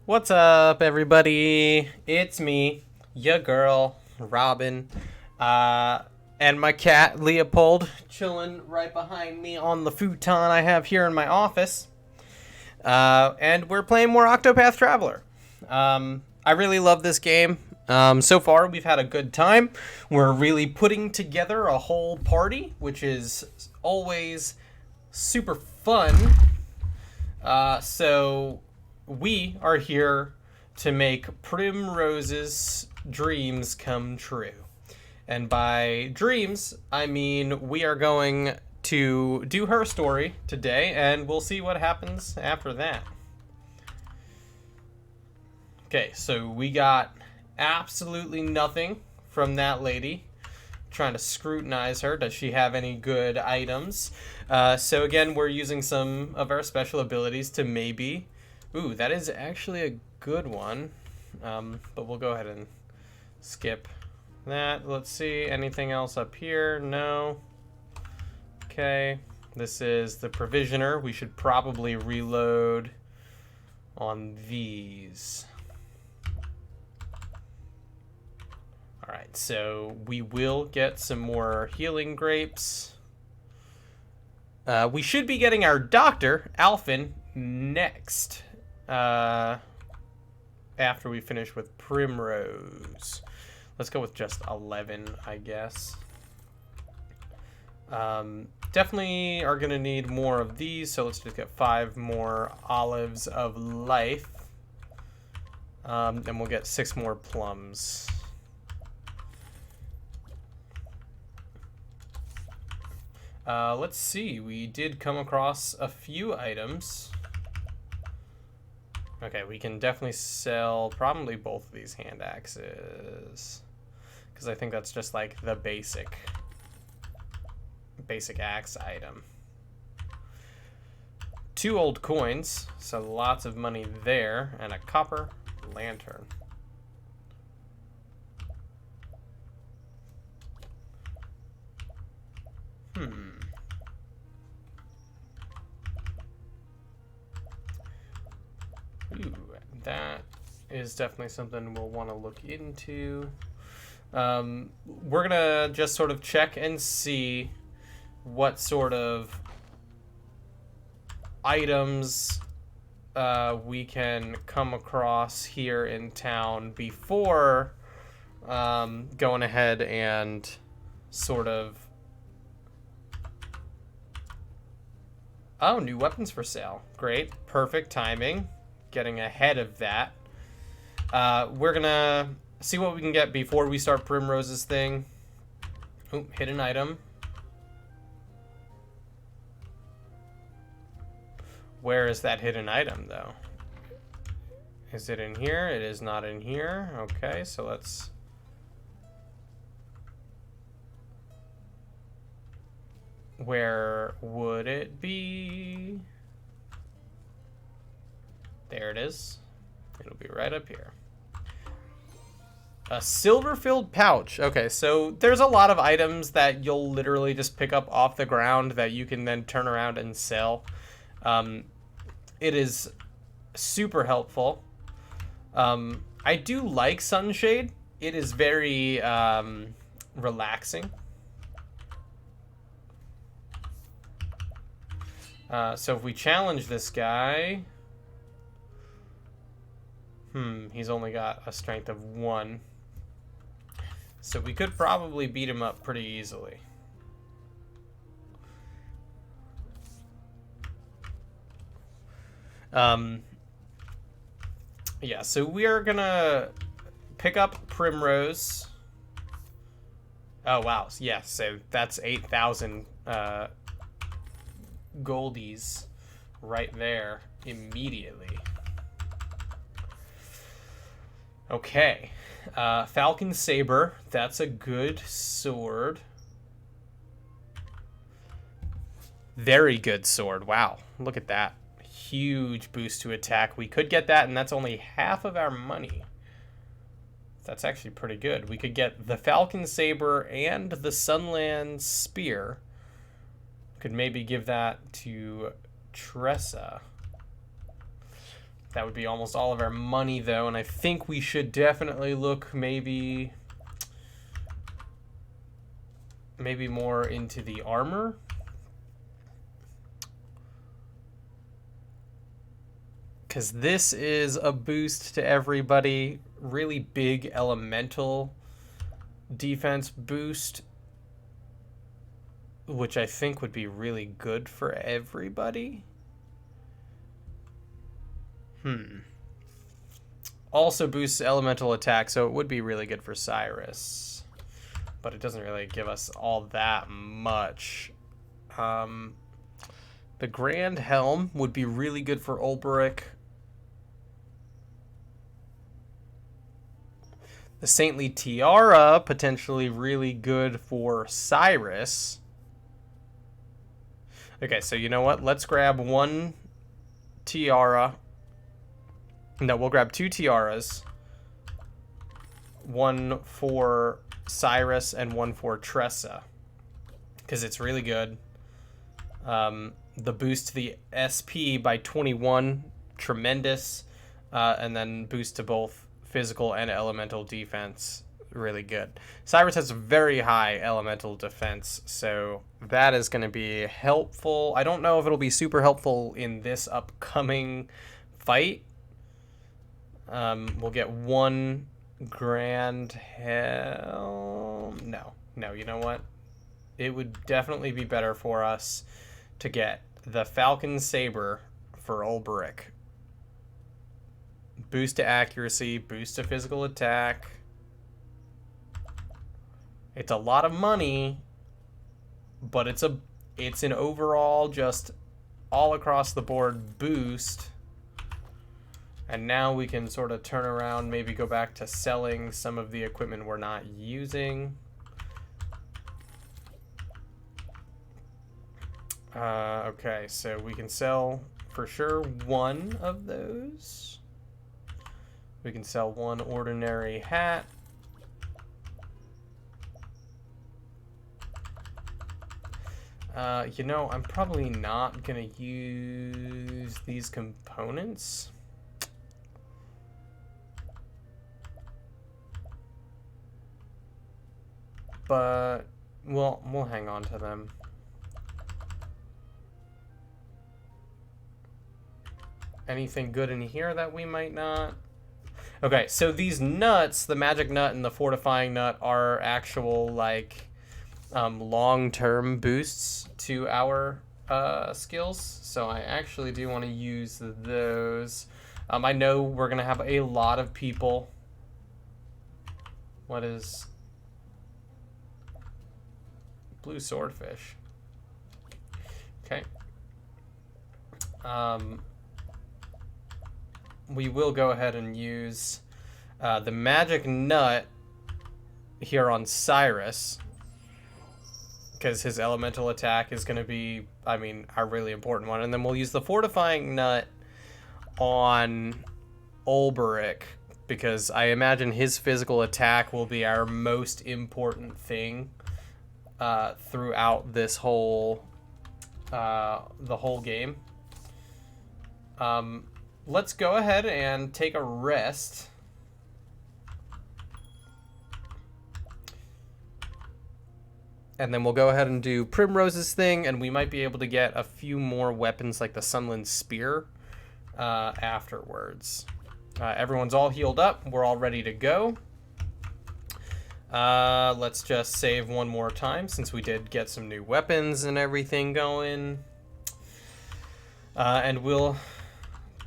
What's up, everybody? It's me, your girl, Robin, uh, and my cat, Leopold, chilling right behind me on the futon I have here in my office. And we're playing more Octopath Traveler. I really love this game. So far, we've had a good time. We're really putting together a whole party, which is always super fun. So we are here to make Primrose's dreams come true. And by dreams, I mean we are going to do her story today, and we'll see what happens after that. Okay, so we got absolutely nothing from that lady. Trying to scrutinize her. Does she have any good items? So again, we're using some of our special abilities to maybe... Ooh, that is actually a good one. But we'll go ahead and skip that. Let's see. Anything else up here? No. Okay. This is the provisioner. We should probably reload on these. Alright, so we will get some more healing grapes. We should be getting our doctor, Alphen, next. After we finish with Primrose. Let's go with just 11, I guess. Definitely are going to need more of these, so let's just get 5 more olives of life. And we'll get 6 more plums. Let's see, we did come across a few items. Okay, we can definitely sell probably both of these hand axes. Because I think that's just like the basic axe item. 2 old coins, so lots of money there, and a copper lantern. Ooh, that is definitely something we'll want to look into. We're gonna just sort of check and see what sort of items we can come across here in town before going ahead and sort of... Oh, new weapons for sale. Great. Perfect timing. Getting ahead of that. We're gonna see what we can get before we start Primrose's thing. Oh, hidden item. Where is that hidden item, though? Is it in here? It is not in here. Okay, so let's... Where would it be? There it is. It'll be right up here. A silver-filled pouch. Okay, so there's a lot of items that you'll literally just pick up off the ground that you can then turn around and sell. It is super helpful. I do like Sunshade. It is very relaxing. So if we challenge this guy... he's only got a strength of 1. So we could probably beat him up pretty easily. Yeah, so we are gonna pick up Primrose. Oh, wow. Yeah, so that's 8,000 goldies right there immediately. Okay, Falcon Saber, that's a good sword. Very good sword, wow, look at that. Huge boost to attack. We could get that, and that's only half of our money. That's actually pretty good. We could get the Falcon Saber and the Sunland Spear. Could maybe give that to Tressa. That would be almost all of our money, though, and I think we should definitely look maybe more into the armor. Because this is a boost to everybody. Really big elemental defense boost, which I think would be really good for everybody. Also boosts elemental attack, so it would be really good for Cyrus. But it doesn't really give us all that much. The Grand Helm would be really good for Ulbrich. The Saintly Tiara, potentially really good for Cyrus. Okay, so you know what? Let's grab one tiara. No, we'll grab two tiaras. One for Cyrus and one for Tressa. Because it's really good. The boost to the SP by 21, tremendous. And then boost to both physical and elemental defense, really good. Cyrus has very high elemental defense, so that is going to be helpful. I don't know if it'll be super helpful in this upcoming fight. We'll get one Grand Helm. No, you know what? It would definitely be better for us to get the Falcon Saber for Ulbrich. Boost to accuracy, boost to physical attack. It's a lot of money, but it's an overall just all across the board boost. And now we can sort of turn around, maybe go back to selling some of the equipment we're not using. Okay, so we can sell for sure one of those. We can sell one ordinary hat. You know, I'm probably not going to use these components. But we'll hang on to them. Anything good in here that we might not? Okay, so these nuts, the magic nut and the fortifying nut, are actual, like, long-term boosts to our skills. So I actually do want to use those. I know we're going to have a lot of people. What is blue swordfish? Okay. We will go ahead and use the magic nut here on Cyrus, because his elemental attack is going to be, I mean, a really important one. And then we'll use the fortifying nut on Ulbrich, because I imagine his physical attack will be our most important thing throughout this whole, the whole game. Let's go ahead and take a rest. And then we'll go ahead and do Primrose's thing, and we might be able to get a few more weapons like the Sunland Spear afterwards. Everyone's all healed up. We're all ready to go. Let's just save one more time since we did get some new weapons and everything going. And we'll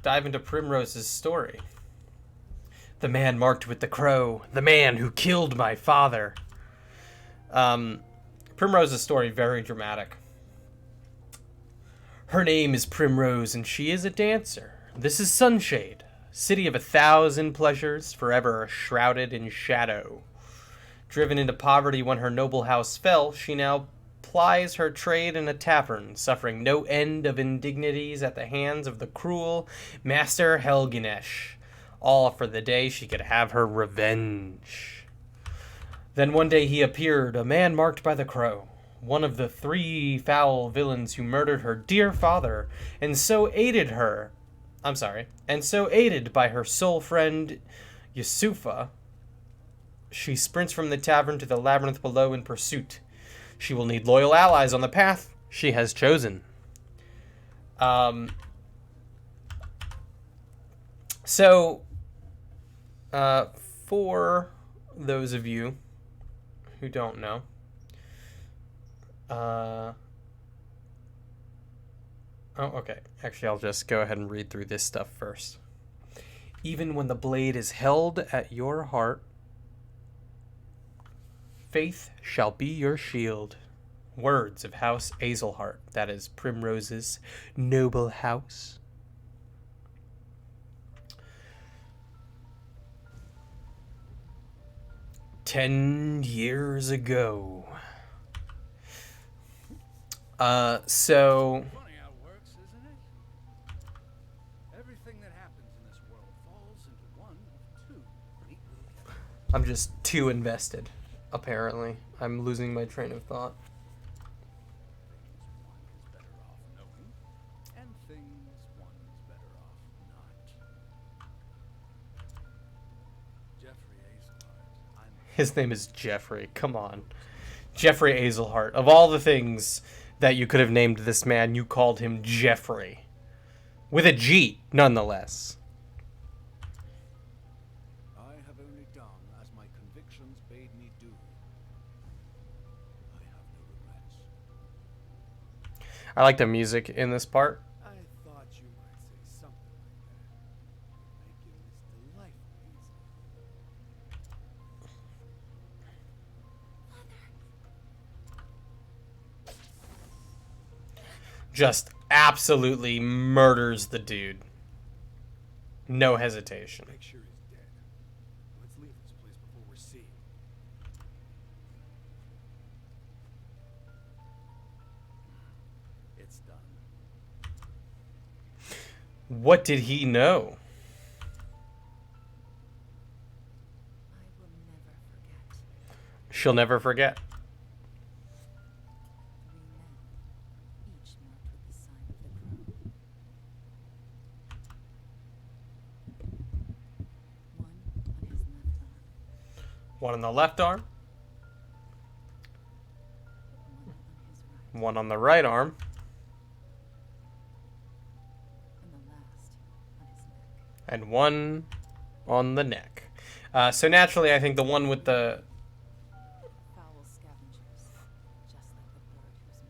dive into Primrose's story. The man marked with the crow. The man who killed my father. Primrose's story, very dramatic. Her name is Primrose, and she is a dancer. This is Sunshade, city of 1,000 pleasures, forever shrouded in shadow. Driven into poverty when her noble house fell, she now plies her trade in a tavern, suffering no end of indignities at the hands of the cruel Master Helganesh, all for the day she could have her revenge. Then one day he appeared, a man marked by the crow, one of the 3 foul villains who murdered her dear father, and so aided her I'm sorry. And so aided by her soul friend, Yusufa, she sprints from the tavern to the labyrinth below in pursuit. She will need loyal allies on the path she has chosen. So, for those of you who don't know, oh, okay. Actually, I'll just go ahead and read through this stuff first. Even when the blade is held at your heart, faith shall be your shield. Words of House Azelhart. That is Primrose's noble house. "10 years ago." So Funny how it works, isn't it? Everything that happens in this world falls into one of two neat little categories. I'm just too invested, apparently. I'm losing my train of thought. Things one is better off knowing, and things one is better off not. Jeffrey Azelhart, His name is Jeffrey. Come on. Jeffrey Azelhart. Of all the things that you could have named this man, you called him Jeffrey. With a G, nonetheless. I have only done as my convictions bade me do. I have no regrets. I like the music in this part. I thought you might say something like that. Making this delightfully easy. Just absolutely murders the dude. No hesitation. Make sure he's dead. Let's leave this place before we're seen. It's done. What did he know? I will never forget. She'll never forget. 3 men, each marked with the sign of the crow. One on his left arm, One on the left arm, one on his right, one on the right arm, and the last on his neck. and one on the neck. So naturally, I think the one with the... Foul scavengers, just like the bird whose mark they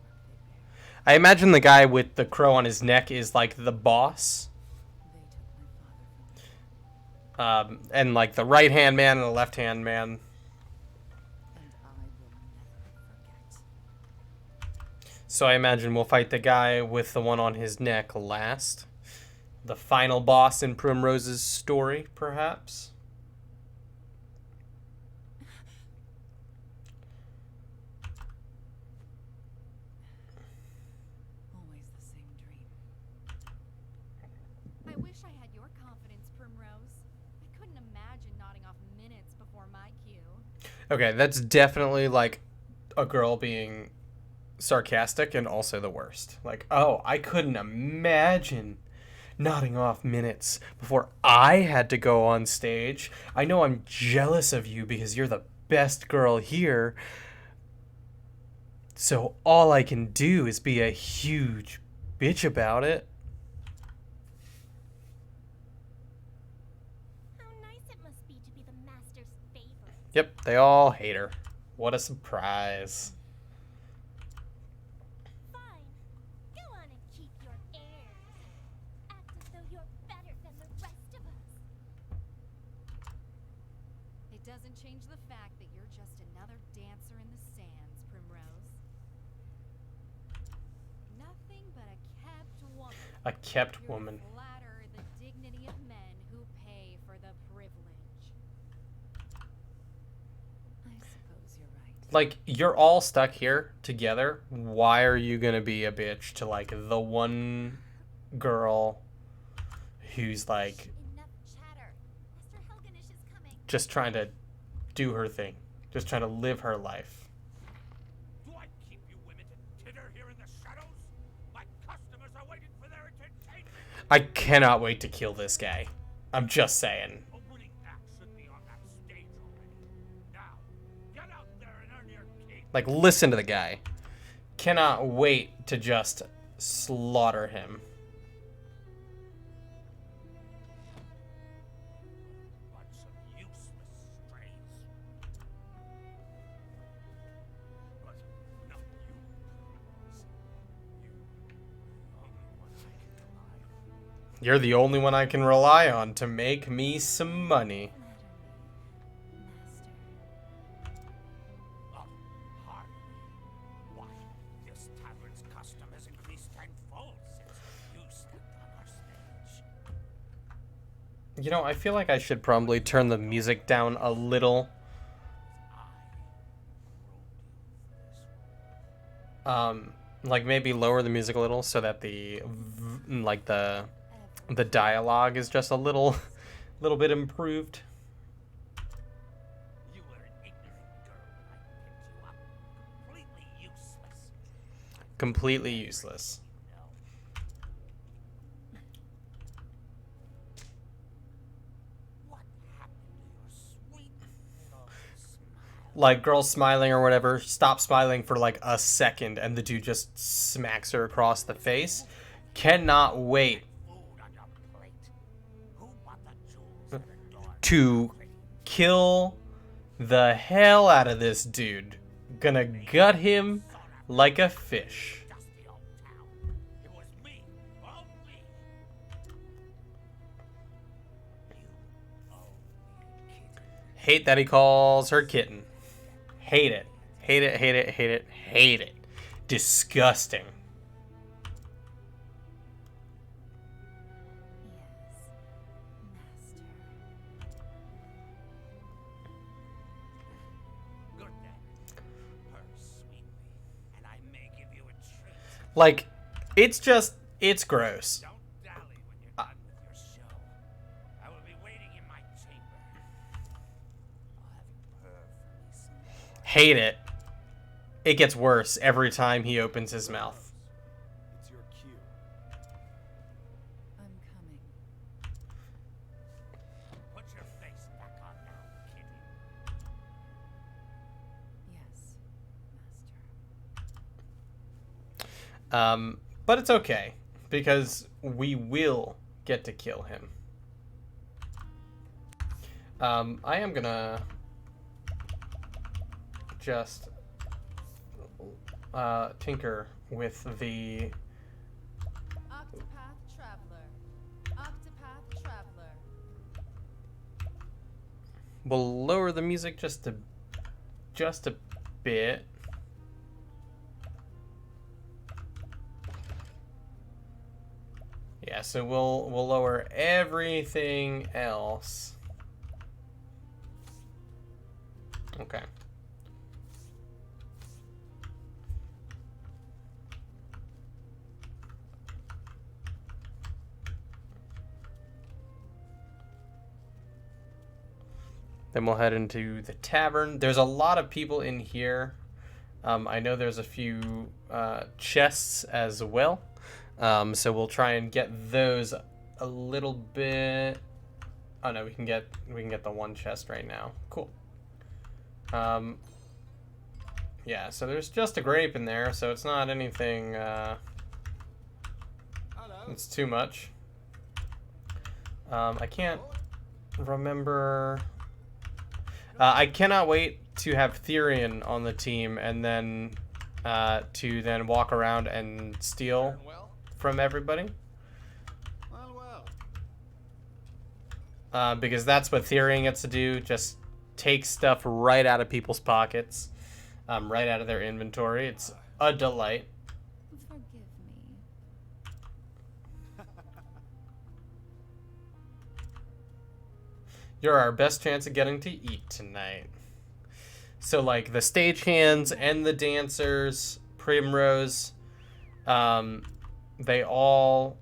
bear. I imagine the guy with the crow on his neck is like the boss. They took my father from me, And like the right-hand man and the left-hand man. and I will never forget. So I imagine we'll fight the guy with the one on his neck last. The final boss in Primrose's story, perhaps. Always the same dream. I wish I had your confidence, Primrose. I couldn't imagine nodding off minutes before my cue. Okay, that's definitely like a girl being sarcastic and also the worst. Like, oh, I couldn't imagine nodding off minutes before I had to go on stage. I know I'm jealous of you because you're the best girl here. So all I can do is be a huge bitch about it. How nice it must be to be the master's favorite. Yep, they all hate her. What a surprise. Fine. Go on and keep your airs. Act as though you're better than the rest of us. It doesn't change the fact that you're just another dancer in the sands, Primrose. Nothing but a kept woman. A kept You're woman. to flatter the dignity of men who pay for the privilege. I suppose you're right. Like, you're all stuck here together. Why are you gonna be a bitch to, like, the one girl who's, like, Enough chatter. Mr. Helganish is coming. just trying to do her thing? Just trying to live her life. Do I keep you women to titter here in the shadows? My customers are waiting for their entertainment. I cannot wait to kill this guy. I'm just saying. Opening act should be on that stage already. Now, get out there and earn your keep. Like, listen to the guy. Cannot wait to just slaughter him. Bunch of useless strays. But not you. You're the only one I can rely on to make me some money. Master. Hardly. Why, this tavern's custom has increased tenfold since you stepped on our stage. You know, I feel like I should probably turn the music down a little. Like maybe lower the music a little so that the dialogue is just a little bit improved. You were an ignorant girl when I picked you up. Completely useless. Completely useless. What happened to your sweet little smile? Like, girl smiling or whatever, stop smiling for like a second and the dude just smacks her across the face. Cannot wait Food on your plate. Who bought the jewels that adorn to kill the hell out of this dude. Gonna gut him like a fish. dusty old town? It was me. All me. You owe me, kid. Hate that he calls her kitten. Hate it. Hate it, hate it, hate it, hate it. Disgusting. Yes, Master. Good then. Purr sweetly, and I may give you a treat. Like, it's gross. Don't dally when you're done with your show. I will be waiting in my chamber. I'll have you purr for me some more. Hate it. It gets worse every time he opens his mouth. It's your cue. I'm coming. Put your face back on now, kitty. Yes, Master. But it's okay because we will get to kill him. I am gonna just tinker with the Octopath Traveler. Octopath Traveler. we'll lower the music just a bit. Yeah, so we'll lower everything else. Okay. Then we'll head into the tavern. There's a lot of people in here. I know there's a few chests as well. So we'll try and get those a little bit. Oh no, we can get the one chest right now. Cool. Yeah, so there's just a grape in there, so it's not anything it's too much. I can't remember. I cannot wait to have Therian on the team and then to then walk around and steal Well, from everybody. well. Because that's what Therian gets to do. Just take stuff right out of people's pockets, right out of their inventory. It's a delight. Forgive me. You're our best chance of getting to eat tonight. So, like, the stagehands and the dancers, Primrose, they all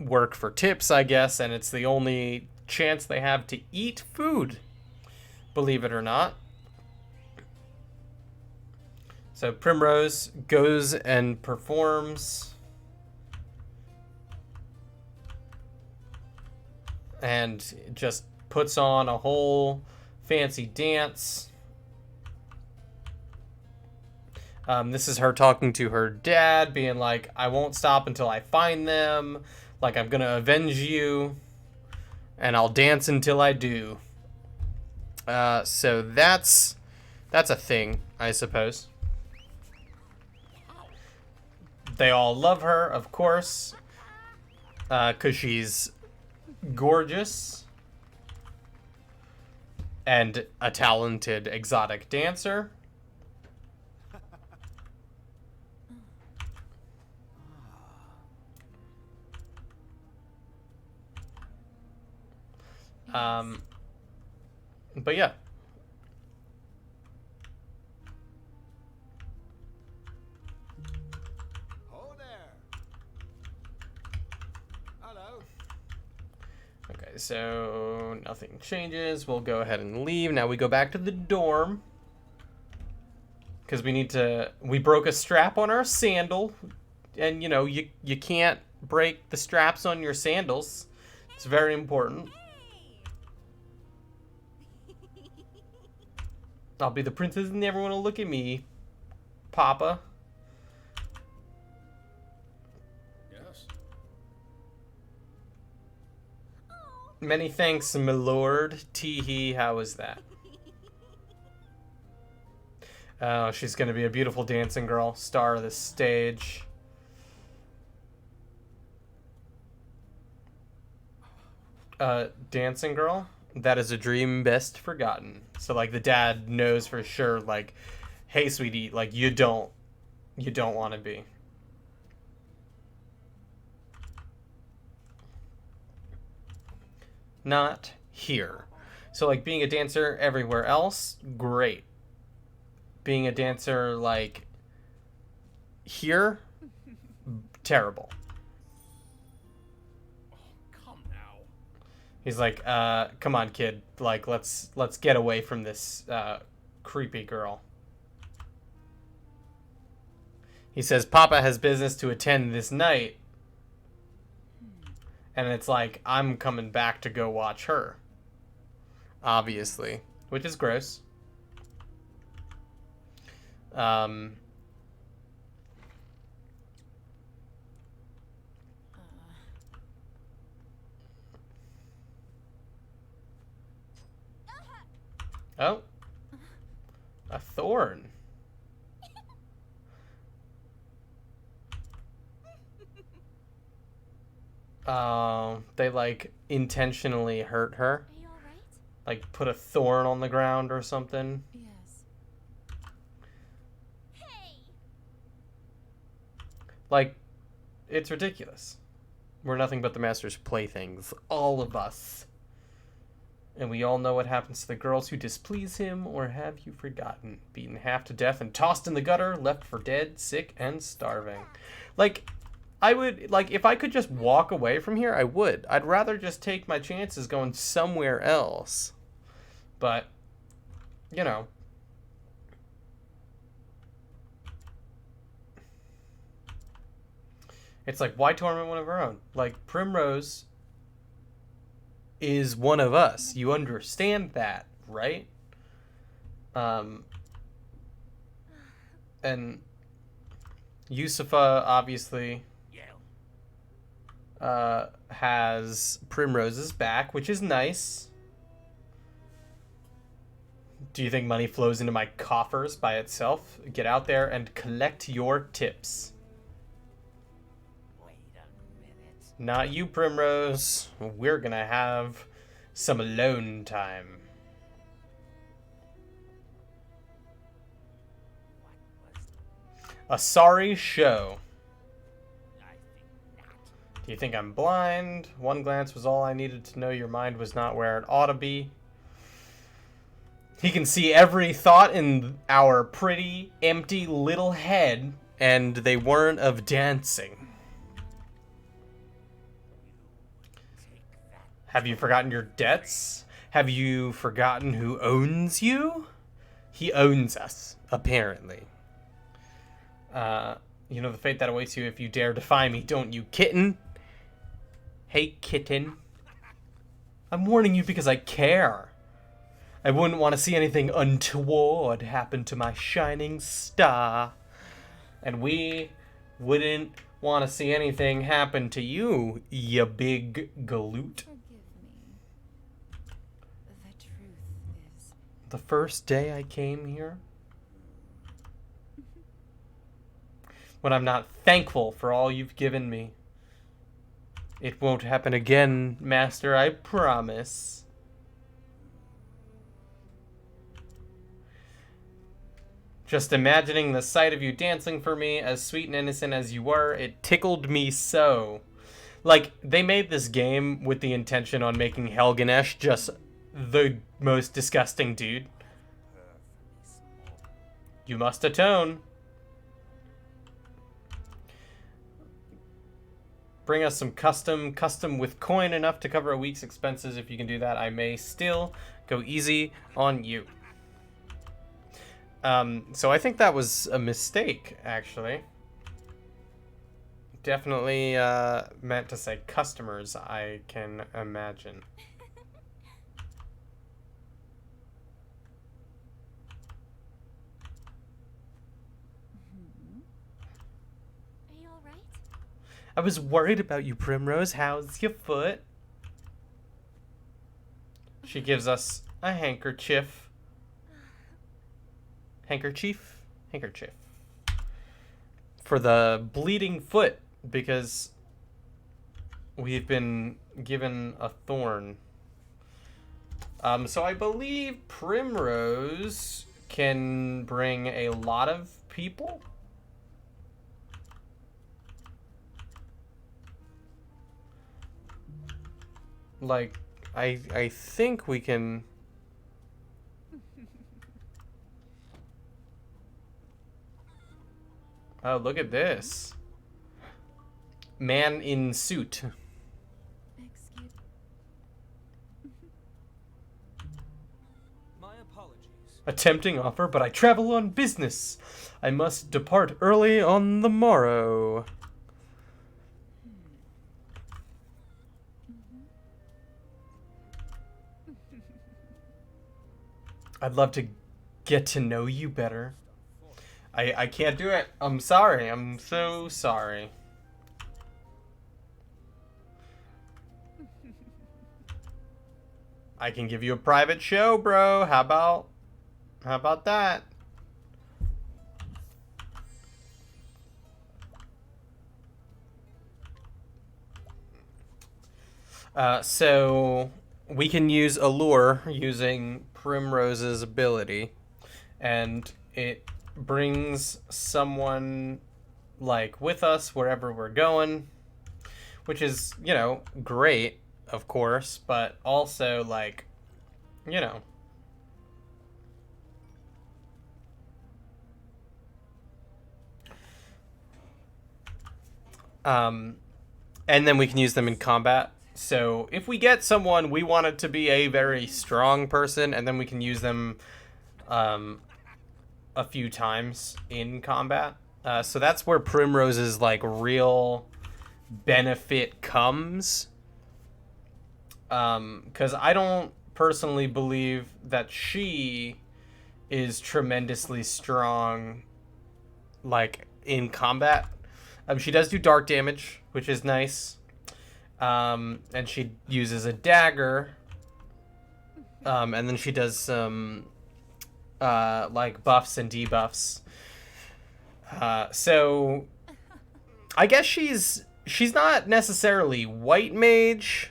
work for tips, I guess, and it's the only chance they have to eat food, believe it or not. So Primrose goes and performs. and just puts on a whole fancy dance. This is her talking to her dad, being like, I won't stop until I find them. Like, I'm gonna avenge you, and I'll dance until I do. So that's a thing, I suppose. They all love her, of course, because she's gorgeous and a talented exotic dancer. But yeah. Ho there. Hello. Okay, so nothing changes. We'll go ahead and leave. Now we go back to the dorm. Because we broke a strap on our sandal. And, you know, you can't break the straps on your sandals. It's very important. I'll be the princess and everyone will look at me, Papa. Yes. Many thanks, my lord. Tee-hee, how was that? Oh, she's gonna be a beautiful dancing girl, star of the stage. Dancing girl? That is a dream best forgotten. So, like, the dad knows for sure, like, hey, sweetie, like, you don't want to be. Not here. So, like, being a dancer everywhere else, great. Being a dancer, like, here, terrible. Come now. He's like, come on, kid. Like, let's get away from this creepy girl. He says, Papa has business to attend this night. And it's like, I'm coming back to go watch her. Obviously. Which is gross. Oh. A thorn. They, like, intentionally hurt her. Are you alright? Like, put a thorn on the ground or something. Yes. Hey! Like, it's ridiculous. We're nothing but the master's playthings. All of us. And we all know what happens to the girls who displease him, or have you forgotten? Beaten half to death and tossed in the gutter, left for dead, sick, and starving. Like, I would, like, if I could just walk away from here, I would. I'd rather just take my chances going somewhere else. But, you know. It's like, why torment one of our own? Like, Primrose is one of us. You understand that, right? And Yusufa obviously has Primrose's back, which is nice. Do you think money flows into my coffers by itself? Get out there and collect your tips. Wait a minute. Not you, Primrose. We're gonna have some alone time. What was... A sorry show. I think not. Do you think I'm blind? One glance was all I needed to know your mind was not where it ought to be. He can see every thought in our pretty, empty little head, and they weren't of dancing. Take that. Have you forgotten your debts? Have you forgotten who owns you? He owns us, apparently. You know the fate that awaits you if you dare defy me, don't you, kitten? Hey, kitten. I'm warning you because I care. I wouldn't want to see anything untoward happen to my shining star. And we wouldn't want to see anything happen to you, you big galoot. Forgive me. The truth is, The first day I came here, when I'm not thankful for all you've given me. It won't happen again, Master, I promise. Just imagining the sight of you dancing for me, as sweet and innocent as you were, it tickled me so. Like, they made this game with the intention on making Helganesh just the most disgusting dude. You must atone. Bring us some custom with coin enough to cover a week's expenses. If you can do that, I may still go easy on you. So I think that was a mistake, actually. Definitely meant to say customers, I can imagine. Are you alright? I was worried about you, Primrose. How's your foot? She gives us a handkerchief. Handkerchief? Handkerchief. For the bleeding foot, because we've been given a thorn. So I believe Primrose can bring a lot of people. Like, I think we can... Oh, look at this. Man in suit. excuse. My apologies. A tempting offer, but I travel on business. I must depart early on the morrow. I'd love to get to know you better. I can't do it. I'm sorry. I'm so sorry. I can give you a private show, bro. How about that? So we can use Allure using Primrose's ability, and it brings someone like with us wherever we're going, which is, you know, great, of course, but also like, you know, and then we can use them in combat. So if we get someone, we want it to be a very strong person, and then we can use them a few times in combat. So that's where Primrose's like real benefit comes. Because I don't personally believe that she is tremendously strong, like in combat. She does do dark damage, which is nice. And she uses a dagger. And then she does some like buffs and debuffs. So I guess she's not necessarily white mage,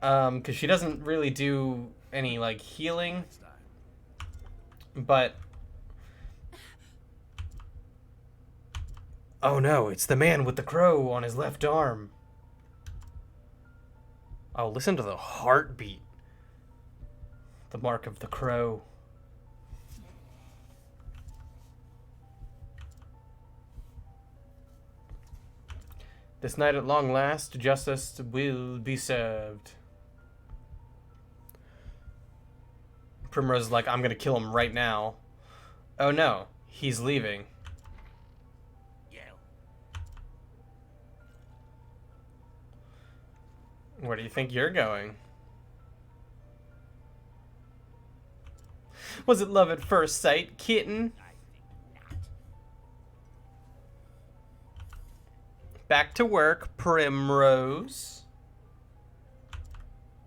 because she doesn't really do any like healing. But oh no, it's the man with the crow on his left arm. Oh, listen to the heartbeat. The mark of the crow. This night at long last, justice will be served. Primrose is like, I'm gonna kill him right now. Oh no, he's leaving. Yell. Where do you think you're going? Was it love at first sight, kitten? I think not. Back to work, Primrose.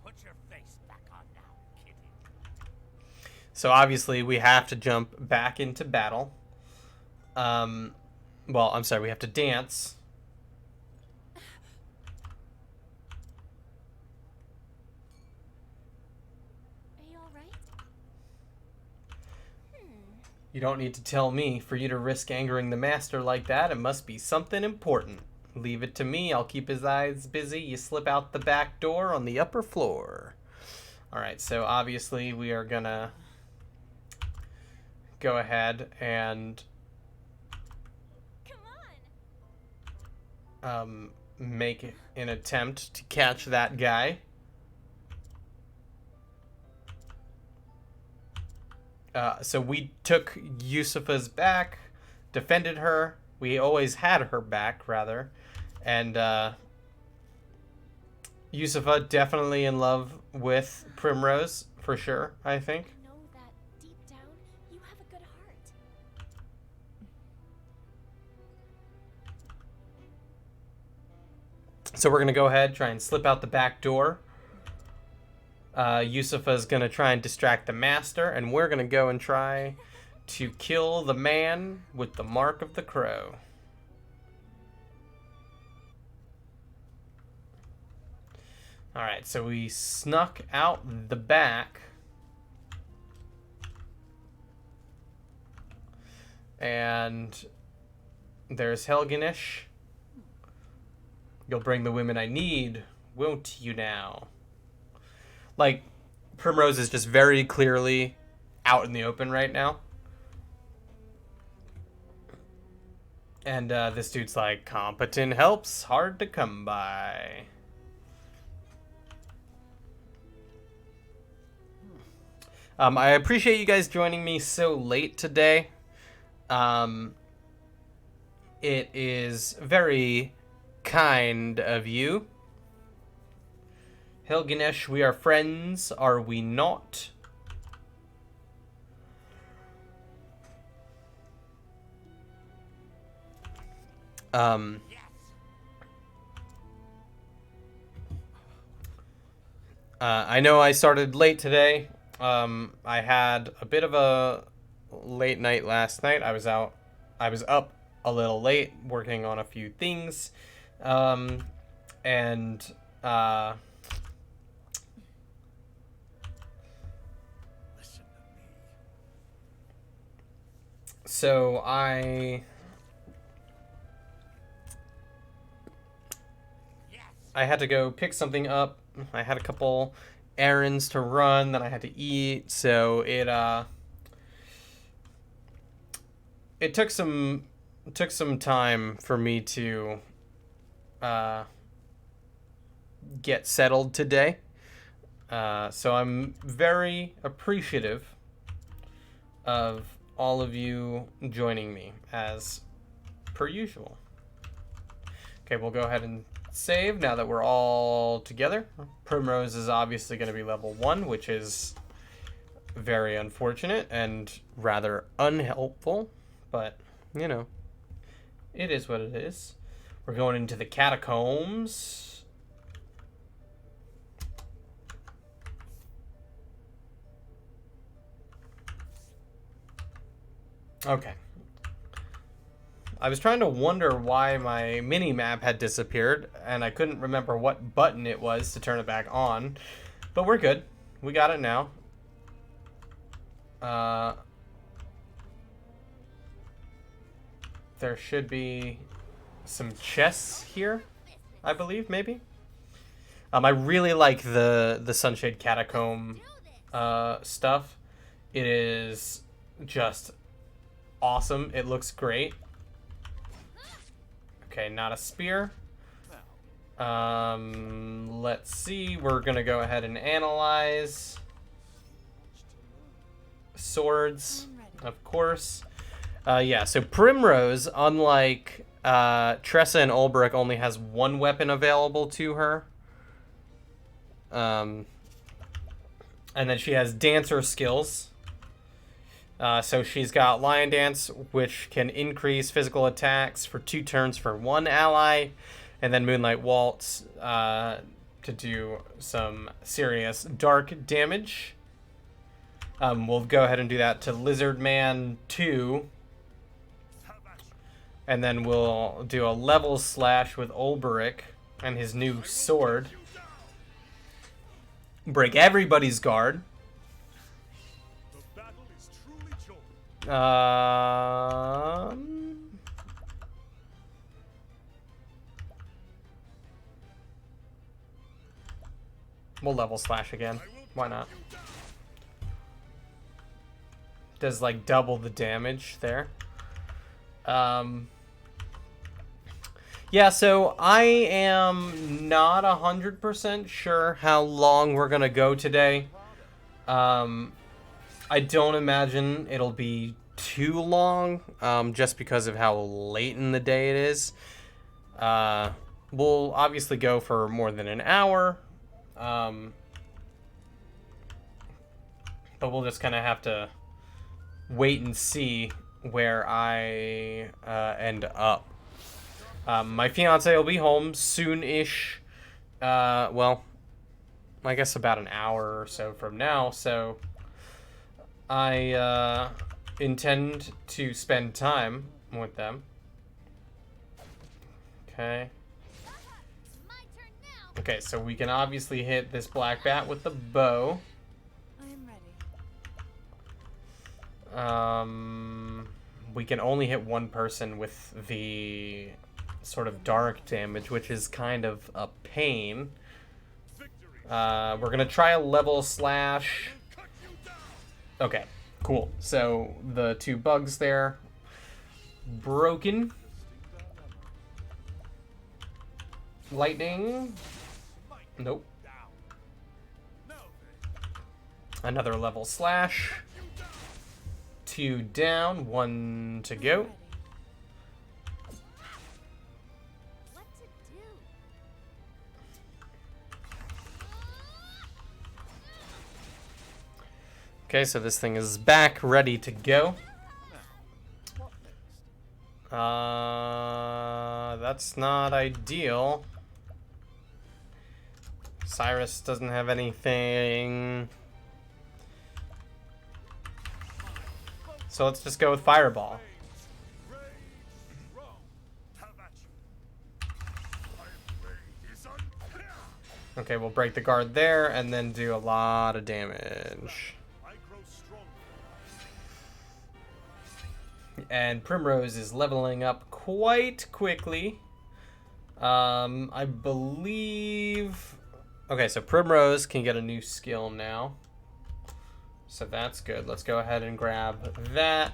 Put your face back on now, kitty. So obviously we have to jump back into battle. Well, I'm sorry, we have to dance. Are you alright? You don't need to tell me. For you to risk angering the master like that, it must be something important. Leave it to me. I'll keep his eyes busy. You slip out the back door on the upper floor. Alright, so obviously we are gonna go ahead and Come on! make an attempt to catch that guy. So we took Yusufa's back, defended her. We always had her back, rather. And Yusufa definitely in love with Primrose, for sure, I think. I know that deep down, you have a good heart. So we're going to go ahead, try and slip out the back door. Yusufa's going to try and distract the master, and we're going to go and try to kill the man with the mark of the crow. Alright, so we snuck out the back. And there's Helganish. You'll bring the women I need, won't you now? Like, Primrose is just very clearly out in the open right now. And this dude's like, competent help's hard to come by. I appreciate you guys joining me so late today. It is very kind of you. Helganesh, we are friends, are we not? Yes. I know I started late today. I had a bit of a late night last night. I was up a little late working on a few things. And Listen to me. so I Yes. had to go pick something up. I had a couple errands to run that I had to eat, so it took some time for me to get settled today. So I'm very appreciative of all of you joining me as per usual. Okay, we'll go ahead and save now that we're all together. Primrose is obviously going to be level 1, which is very unfortunate and rather unhelpful, but you know, it is what it is. We're going into the catacombs. Okay. I was trying to wonder why my mini-map had disappeared, and I couldn't remember what button it was to turn it back on. But we're good. We got it now. There should be some chests here, I believe, maybe? I really like the Sunshade Catacomb stuff. It is just awesome. It looks great. Okay, not a spear. Let's see. We're gonna go ahead and analyze. Swords, of course. Yeah, so Primrose, unlike Tressa and Ulbrich, only has one weapon available to her. And then she has dancer skills. So she's got Lion Dance, which can increase physical attacks for 2 turns for 1 ally, and then Moonlight Waltz to do some serious dark damage. We'll go ahead and do that to Lizard Man 2. And then we'll do a level slash with Ulberich and his new sword. Break everybody's guard. The battle is truly joined. We'll level slash again. Why not? Does like double the damage there. Yeah, so I am not 100% sure how long we're gonna go today. I don't imagine it'll be too long, just because of how late in the day it is. We'll obviously go for more than an hour, but we'll just kind of have to wait and see where I end up. My fiance will be home soon-ish. Well, I guess about an hour or so from now. So I intend to spend time with them. Okay. My turn now. Okay, so we can obviously hit this black bat with the bow. I am ready. We can only hit one person with the sort of dark damage, which is kind of a pain. We're gonna try a level slash. Okay, cool. So the 2 bugs there broken. Lightning. Nope. Another level slash. 2 down, 1 to go. Ready. What to do? Okay, so this thing is back, ready to go. That's not ideal. Cyrus doesn't have anything. So let's just go with Fireball. Okay, we'll break the guard there and then do a lot of damage. And Primrose is leveling up quite quickly. I believe... Okay, so Primrose can get a new skill now. So that's good. Let's go ahead and grab that.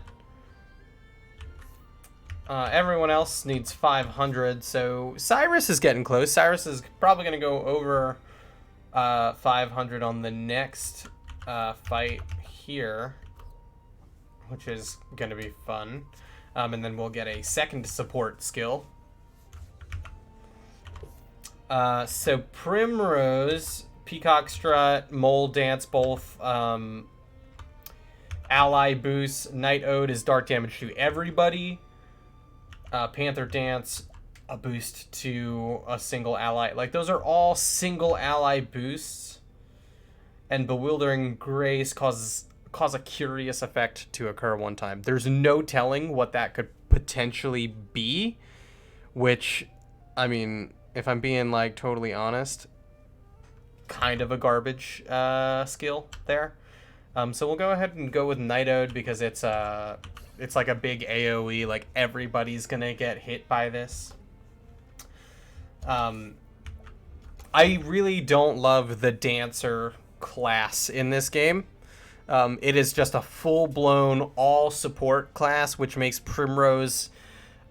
Everyone else needs 500, so Cyrus is getting close. Cyrus is probably going to go over 500 on the next fight here, which is going to be fun. And then we'll get a second support skill. So Primrose, Peacock Strut, Mole Dance, both ally boosts. Night Ode is dark damage to everybody. Panther Dance, a boost to a single ally. Like, those are all single ally boosts. And Bewildering Grace cause a curious effect to occur one time. There's no telling what that could potentially be, which, I mean, if I'm being, like, totally honest, kind of a garbage skill there. So we'll go ahead and go with Night Ode because it's like a big AoE, like everybody's gonna get hit by this. I really don't love the Dancer class in this game. It is just a full-blown all-support class, which makes Primrose,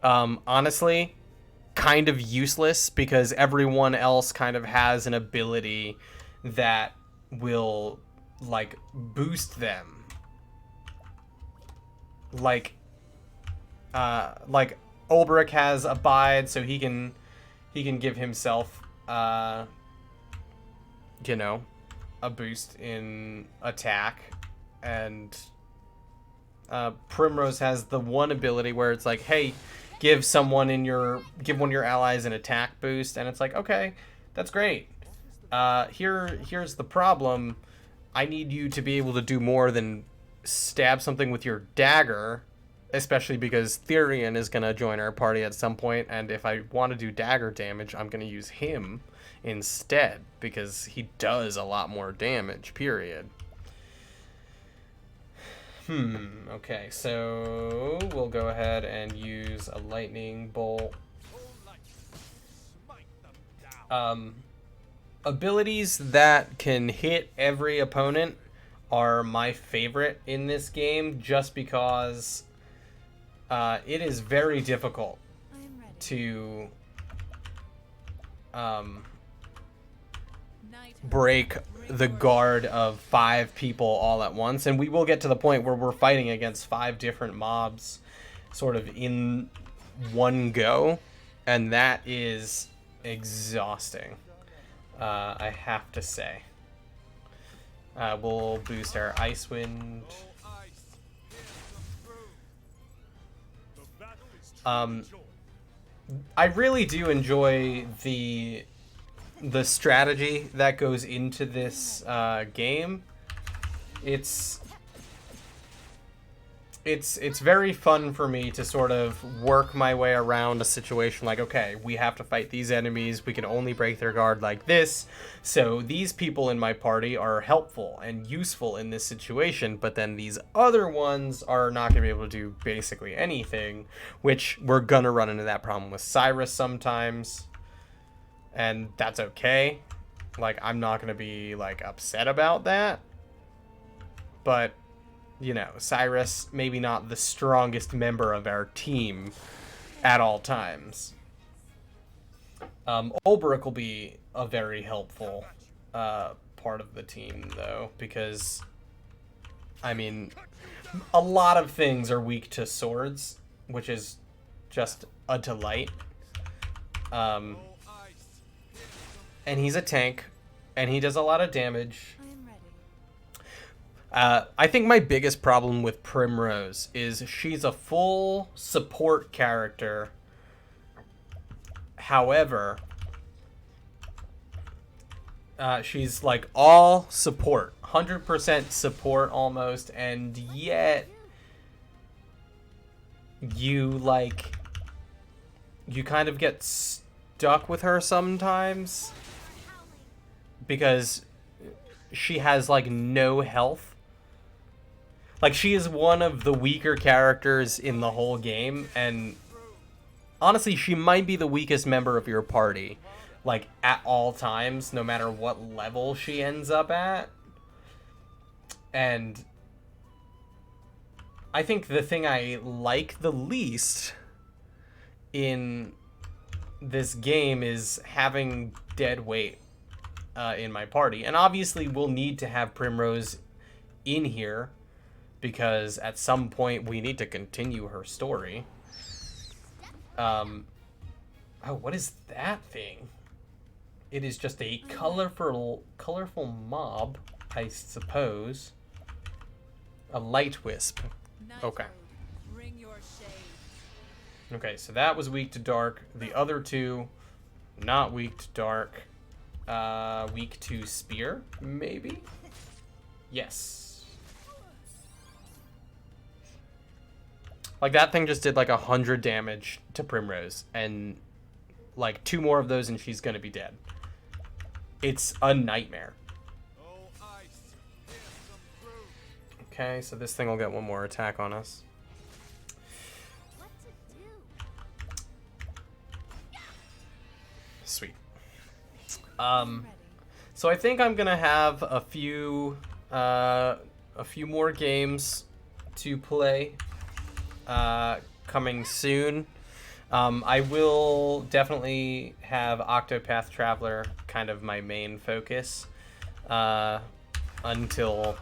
honestly, kind of useless because everyone else kind of has an ability that will, like, boost them. Like Ulberich has Abide, so he can give himself, you know, a boost in attack, and Primrose has the one ability where it's like, hey, give one of your allies an attack boost, and it's like, okay, that's great. Here's the problem. I need you to be able to do more than stab something with your dagger, especially because Therian is going to join our party at some point, and if I want to do dagger damage, I'm going to use him instead, because he does a lot more damage, period. Okay, so we'll go ahead and use a lightning bolt. Abilities that can hit every opponent are my favorite in this game, just because it is very difficult I am ready. to Night break the guard of 5 people all at once, and we will get to the point where we're fighting against 5 different mobs sort of in one go, and that is exhausting, I have to say. We'll boost our Icewind. I really do enjoy the strategy that goes into this game. It's very fun for me to sort of work my way around a situation like, okay, we have to fight these enemies, we can only break their guard like this, so these people in my party are helpful and useful in this situation, but then these other ones are not going to be able to do basically anything, which we're gonna run into that problem with Cyrus sometimes, and that's okay. Like, I'm not gonna be like upset about that, but you know, Cyrus, maybe not the strongest member of our team at all times. Ulbrich will be a very helpful part of the team, though, because, I mean, a lot of things are weak to swords, which is just a delight. And he's a tank, and he does a lot of damage. I am ready. I think my biggest problem with Primrose is she's a full support character. However, she's like all support, 100% support almost, and yet you kind of get stuck with her sometimes because she has like no health. Like, she is one of the weaker characters in the whole game, and honestly, she might be the weakest member of your party, like, at all times, no matter what level she ends up at. And I think the thing I like the least in this game is having dead weight in my party. And obviously, we'll need to have Primrose in here, because at some point we need to continue her story. Oh, what is that thing? It is just a colorful mob, I suppose. A light wisp. Okay. Bring your shade. Okay, so that was weak to dark. The other two, not weak to dark. Weak to spear, maybe? Yes. Like, that thing just did like 100 damage to Primrose, and like 2 more of those and she's gonna be dead. It's a nightmare. Okay, so this thing will get 1 more attack on us. What to do? Sweet. So I think I'm gonna have a few more games to play coming soon. I will definitely have Octopath Traveler kind of my main focus until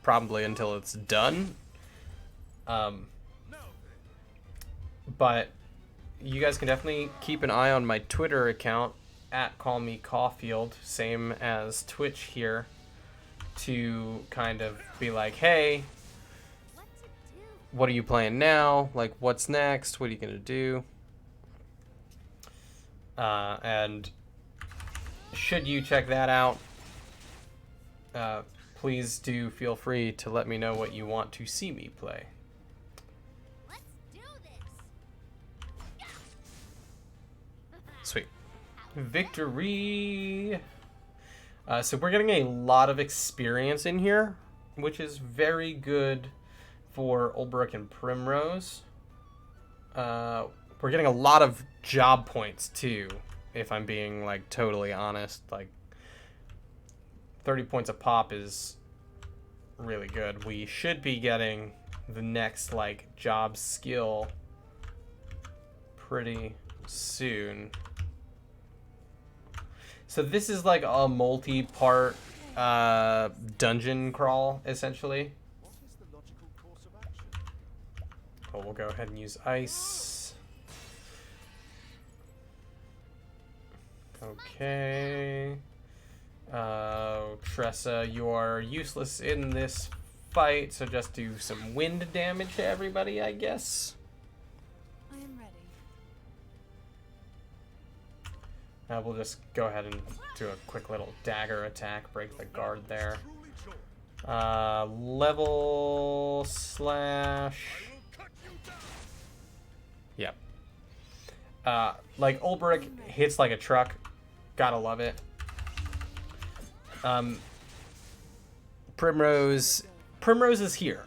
it's done. But you guys can definitely keep an eye on my Twitter account at CallMeCaulfield, same as Twitch here, to kind of be like, hey, What to do? what are you playing now? Like, what's next? What are you gonna do? And should you check that out, please do feel free to let me know what you want to see me play. Let's do this. Sweet. Victory! So we're getting a lot of experience in here, which is very good for Ulbrich and Primrose. We're getting a lot of job points too, if I'm being like totally honest. Like 30 points a pop is really good. We should be getting the next like job skill pretty soon. So this is like a multi-part dungeon crawl, essentially. What is the logical course of action? Well, we'll go ahead and use ice. Okay. Tressa, you are useless in this fight, so just do some wind damage to everybody, I guess. I am ready. We'll just go ahead and do a quick little dagger attack, break the guard there. Level slash. Yep. Like Ulbrich hits like a truck. Gotta love it. Primrose is here,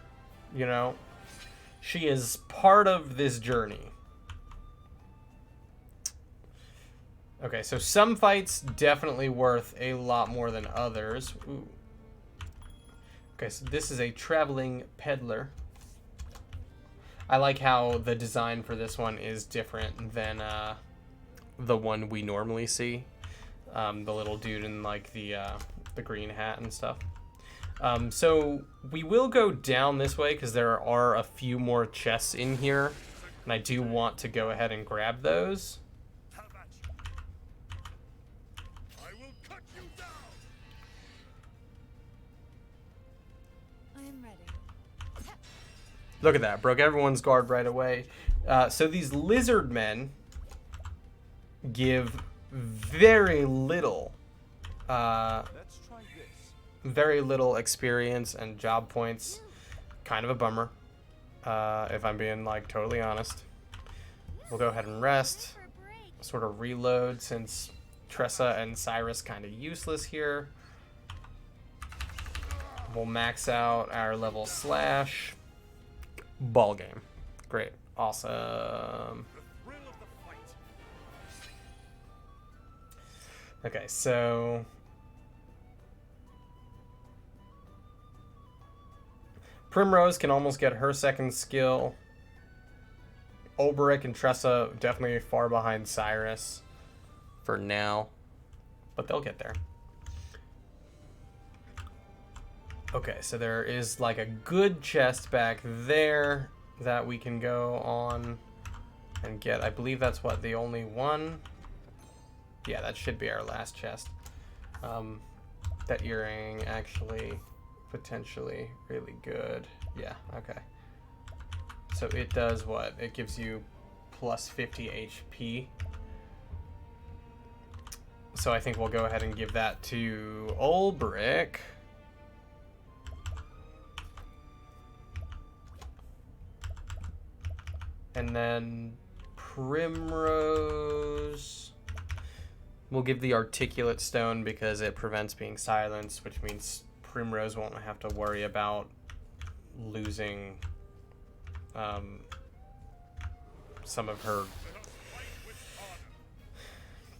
you know. She is part of this journey. Okay, so some fights definitely worth a lot more than others. Ooh. Okay, so this is a traveling peddler. I like how the design for this one is different than the one we normally see. The little dude in like the green hat and stuff. So we will go down this way because there are a few more chests in here, and I do want to go ahead and grab those. How about you? I will cut you down. I am ready. Look at that, broke everyone's guard right away. So these lizard men give very little Let's try this. very little experience and job points. Kind of a bummer, if I'm being like totally honest. We'll go ahead and rest, For a break. sort of reload since Tressa and Cyrus kind of useless here. We'll max out our level slash. Ball game. Great. Awesome. The thrill of the fight. Okay, so Primrose can almost get her second skill. Ulbrich and Tressa definitely far behind Cyrus for now, but they'll get there. Okay, so there is like a good chest back there that we can go on and get. I believe that's what, the only one? Yeah, that should be our last chest. That earring actually potentially really good. Yeah, okay. So it does what? It gives you plus 50 HP. So I think we'll go ahead and give that to Ulbrich. And then Primrose, we'll give the Articulate Stone because it prevents being silenced, which means Primrose won't have to worry about losing some of her,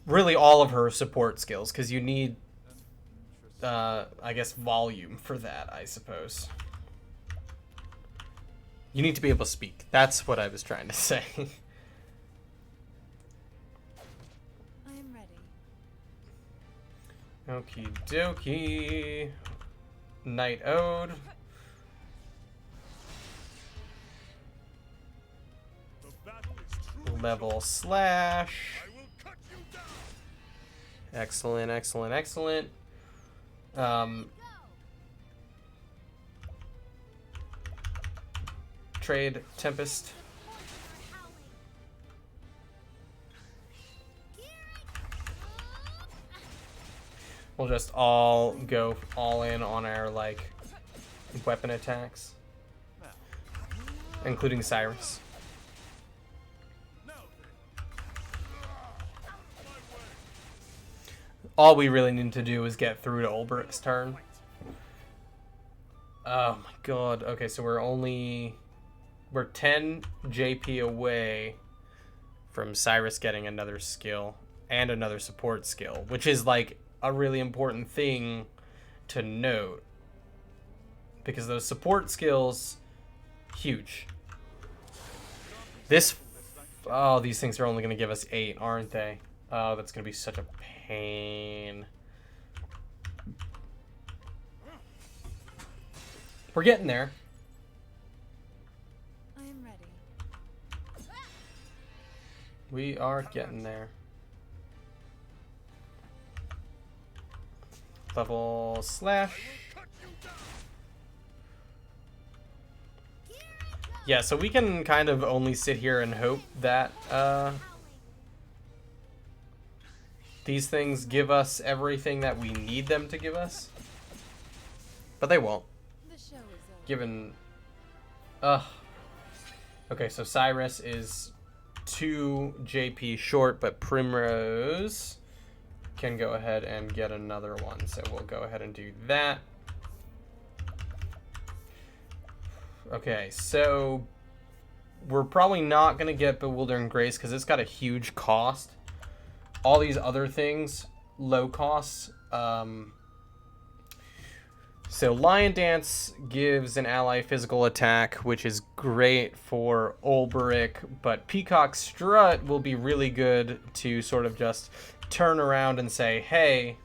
really all of her support skills, because you need, I guess, volume for that, I suppose. You need to be able to speak. That's what I was trying to say. I am ready. Okie dokie. Night Ode. The battle is truly Level slash. I will cut you down. Excellent, excellent, excellent. trade Tempest. We'll just all go all in on our like weapon attacks, including Cyrus. All we really need to do is get through to Ulbricht's turn. Oh my god. Okay, so we're 10 JP away from Cyrus getting another skill and another support skill, which is like a really important thing to note, because those support skills, huge. Oh, these things are only going to give us 8, aren't they? Oh, that's going to be such a pain. We're getting there. I am ready. We are getting there. Level slash. Yeah, so we can kind of only sit here and hope that these things give us everything that we need them to give us. But they won't. The show is over. Given... Okay, so Cyrus is 2 JP short, but Primrose can go ahead and get another one. So we'll go ahead and do that. Okay, so we're probably not going to get Bewildering Grace because it's got a huge cost. All these other things, low costs. So Lion Dance gives an ally physical attack, which is great for Ulbrich, but Peacock Strut will be really good to sort of just turn around and say, hey,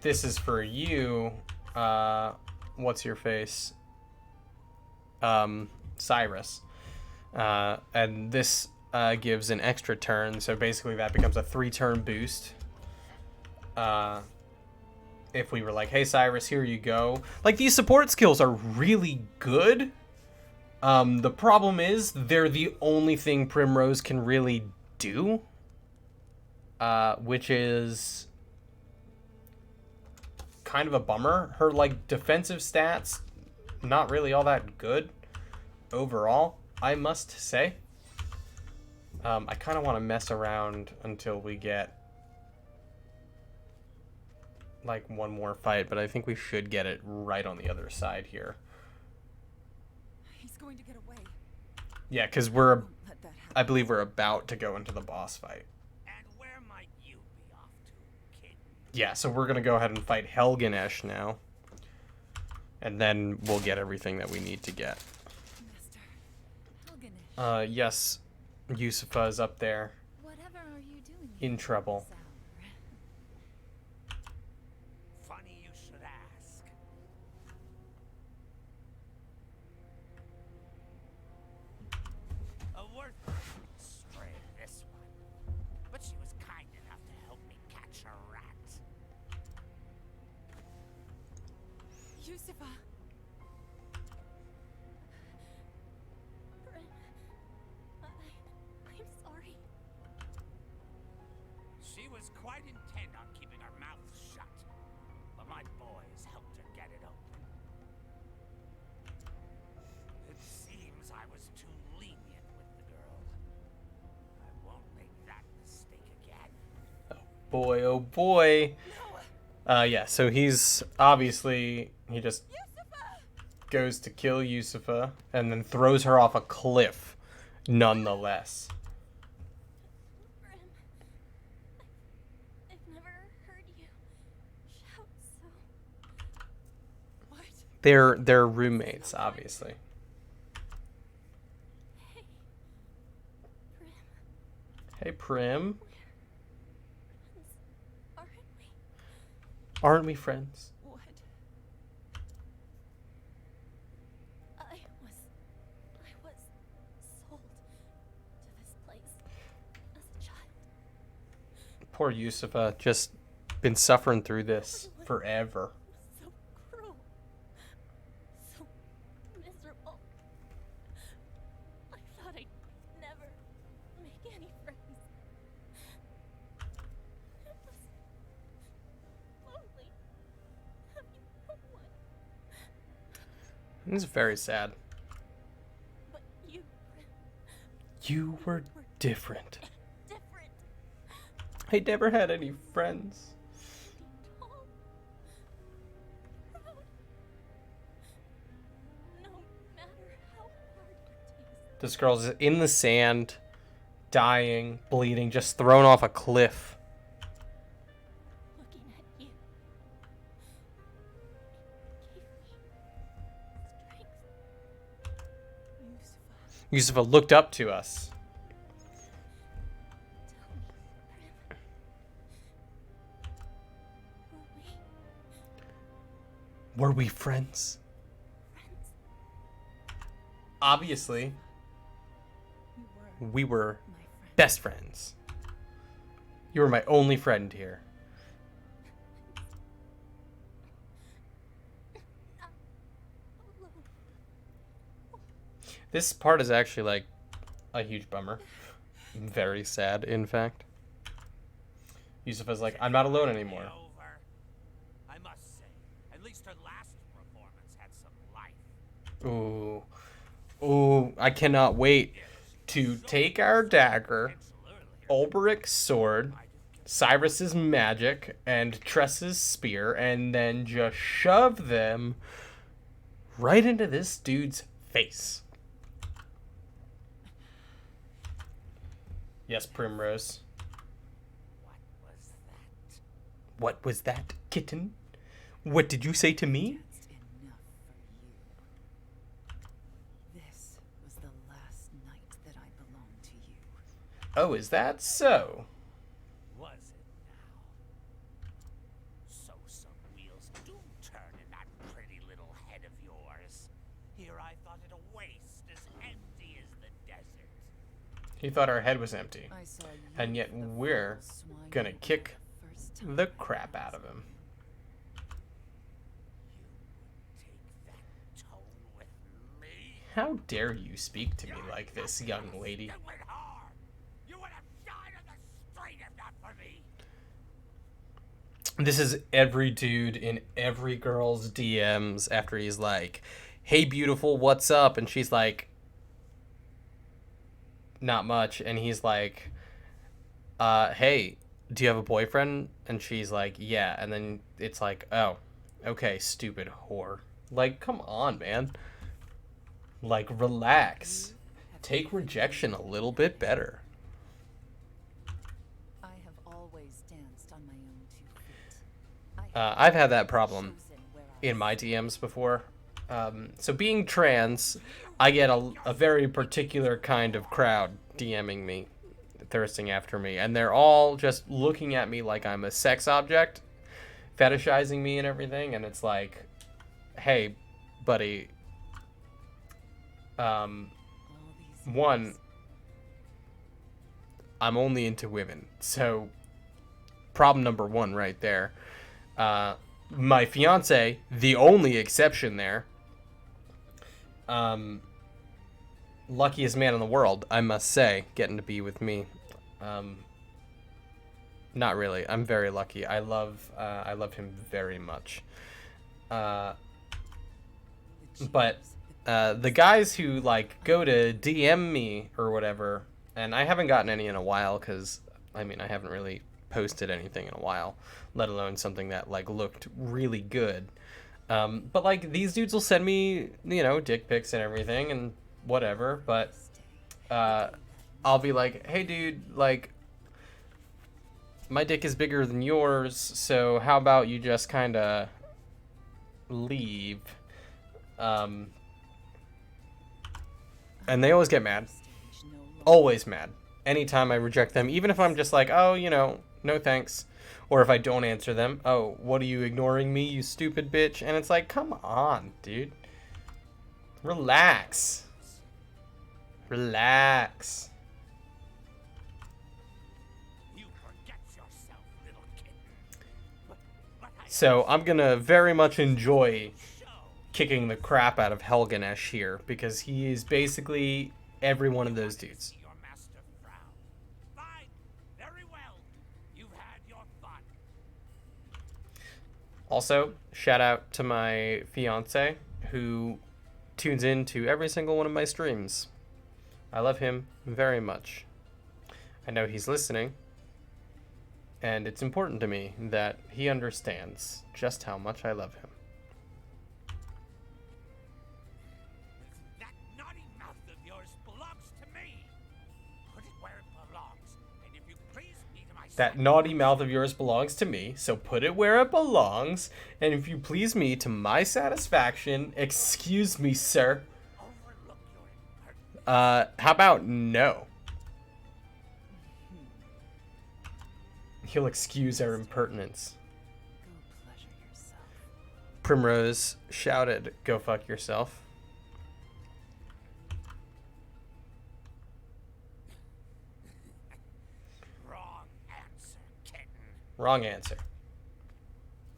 this is for you. What's your face? Cyrus. And this gives an extra turn, so basically that becomes a 3-turn boost. If we were like, hey Cyrus, here you go. Like, these support skills are really good. The problem is they're the only thing Primrose can really do, which is kind of a bummer. Her like defensive stats, not really all that good overall, I must say. I kind of want to mess around until we get like one more fight, but I think we should get it right on the other side here. He's going to get away. Yeah, because Let that happen. I believe we're about to go into the boss fight. And where might you be off to, kid? Yeah, so we're gonna go ahead and fight Helganesh now, and then we'll get everything that we need to get. Master Helganesh. Yes, Yusufa is up there Whatever are you doing in trouble. this hour? Funny you should ask. A worthless stray, this one. But she was kind enough to help me catch a rat. Yusufa. Bren, I'm sorry. She was quite intent on keeping her mouth shut, but my boys helped her get it open. It seems I was too lenient with the girl. I won't make that mistake again. Boy, oh boy. Yeah, so he's obviously, he just goes to kill Yusufa and then throws her off a cliff nonetheless. Bren, I've never heard you shout so. What? They're roommates, obviously. Hey, Bren, Hey, Prim. aren't we? Aren't we friends? What? I was sold to this place as a child. Poor Yusufa, just been suffering through this forever. So cruel. So It's very sad. But you You were different. different. I never had any friends. Be tall. Proud. No matter how hard it takes. This girl's in the sand, dying, bleeding, just thrown off a cliff. Looking at you gave me strength. Yusufa, Yusufa looked up to us. tell me, Prim. Were we friends? Friends? Obviously, You were we were my friend. best friends. You were my only friend here. Alone. This part is actually like a huge bummer. Very sad, in fact. Yusufa's like, I'm not alone anymore. Over. I must say, at least her last performance had some life. Ooh. Ooh, I cannot wait to take our dagger, Ulbrich's sword, Cyrus's magic, and Tress's spear, and then just shove them right into this dude's face. Yes, Primrose. What was that? What was that, kitten? What did you say to me? That's enough for you. This was the last night that I belonged to you. Oh, is that so? Was it now? So some wheels do turn in that pretty little head of yours. Here I thought it a waste, as empty as the desert. He thought our head was empty. I saw you And yet with the we're foul swine gonna for kick the first time. the crap out of him. You would take that tone with me? How dare you speak to me like this, young lady? You went hard. You would have died on the street if not for me. This is every dude in every girl's DMs after he's like, hey, beautiful, what's up? And she's like, not much. And he's like, hey, do you have a boyfriend? And she's like, yeah. And then it's like, oh, okay, stupid whore. Like, come on, man. Like, relax. Take rejection a little bit better. I have always danced on my own 2 feet. I have I've had that problem chosen where I in my DMs before. So being trans, I get a very particular kind of crowd DMing me, thirsting after me, and they're all just looking at me like I'm a sex object, fetishizing me and everything, and it's like, hey, buddy, all these one, years. I'm only into women, so problem number one right there. My fiance, the only exception there. Luckiest man in the world, I must say, getting to be with me. Not really. I'm very lucky. I love him very much. But the guys who like go to DM me or whatever, and I haven't gotten any in a while because I mean I haven't really posted anything in a while, let alone something that like looked really good. But like these dudes will send me, you know, dick pics and everything and whatever. But I'll be like, hey dude, like my dick is bigger than yours, so how about you just kind of leave? And they always get mad. Stage no longer. Always mad. Anytime I reject them, even if I'm just like, oh, you know, no thanks. Or if I don't answer them, oh, what are you ignoring me, you stupid bitch? And it's like, come on, dude. Relax. Relax. You forget yourself, little kitten. But I So I'm gonna very much enjoy show. kicking the crap out of Helganesh here because he is basically every one of those dudes. See your master frown. Fine. Very well. You've had your fun. Also, shout out to my fiance who tunes in to every single one of my streams. I love him very much. I know he's listening, and it's important to me that he understands just how much I love him. That naughty mouth of yours belongs to me. Put it where it belongs, and if you please me to myself. That naughty mouth of yours belongs to me, so put it where it belongs, and if you please me to my satisfaction, excuse me, sir. Overlook your impertinence. How about no? He'll excuse our impertinence. Go pleasure yourself. Primrose shouted, "Go fuck yourself." Wrong answer, kitten. Wrong answer.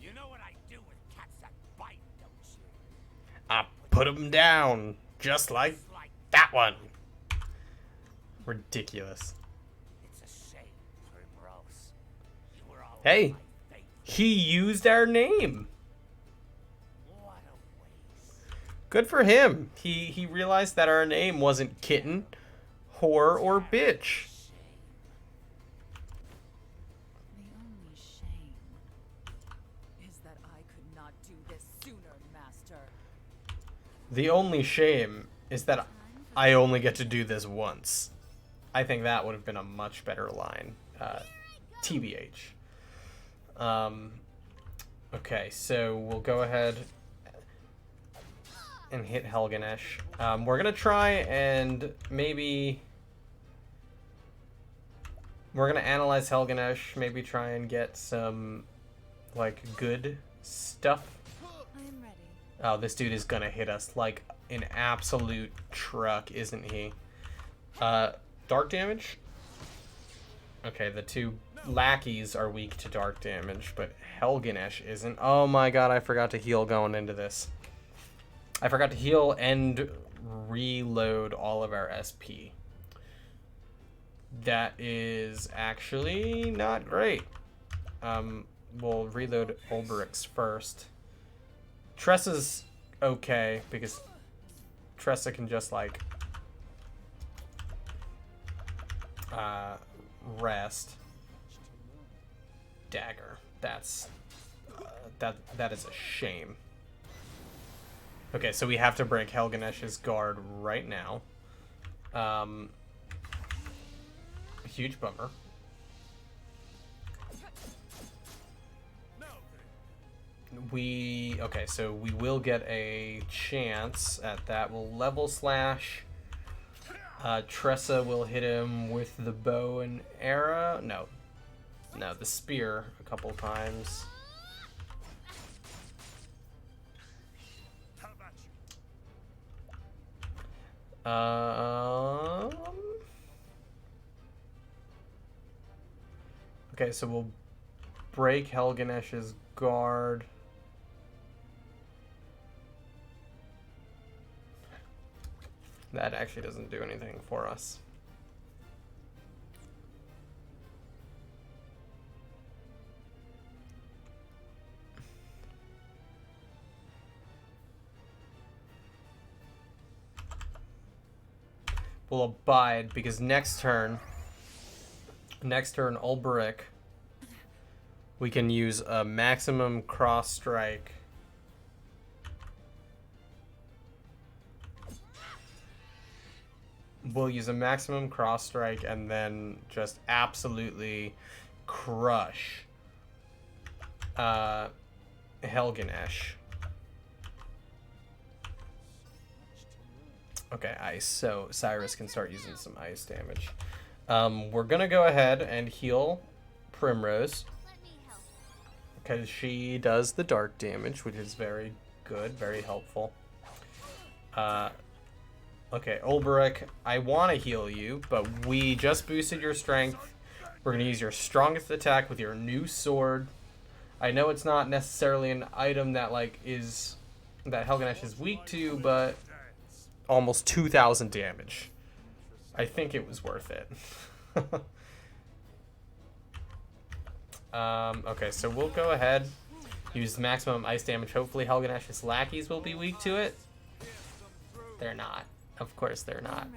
You know what I do with cats that bite, don't you? I put him down, just like It's like that one. Ridiculous. it's a shame, Primrose. You were all Hey. my favorite. He used our name. What a waste. Good for him. He realized that our name wasn't kitten, whore, or bitch. Shame. The only shame is that I could not do this sooner, Master. The only shame is that I only get to do this once. I think that would have been a much better line. TBH. Okay, so we'll go ahead and hit Helganesh. We're gonna try and maybe... We're gonna analyze Helganesh, maybe try and get some, like, good stuff. I am ready. Oh, this dude is gonna hit us like an absolute truck, isn't he? Dark damage? Okay, the two lackeys are weak to dark damage, but Helganesh isn't. Oh my god, I forgot to heal going into this. I forgot to heal and reload all of our SP. That is actually not great. We'll reload Ulbrich's first. Tressa's okay, because Tressa can just, like, rest. Dagger. That's, that is a shame. Okay, so we have to break Helganesh's guard right now. Huge bummer. Okay, so we will get a chance at that. We'll level slash. Tressa will hit him with the bow and arrow. No, the spear a couple times. How about you? Okay, so we'll break Helganesh's guard. That actually doesn't do anything for us. We'll abide because next turn, Ulbrich, we can use a maximum cross strike. We'll use a maximum cross strike and then just absolutely crush Helganesh. Okay, ice. So Cyrus can start using some ice damage. We're gonna go ahead and heal Primrose Let me help. because she does the dark damage, which is very good, very helpful. Okay, Ulbrich, I want to heal you, but we just boosted your strength. We're going to use your strongest attack with your new sword. I know it's not necessarily an item that, like, that Helganesh is weak to, but almost 2,000 damage. I think it was worth it. Okay, so we'll go ahead, use the maximum ice damage. Hopefully Helganesh's lackeys will be weak to it. They're not. Of course they're not.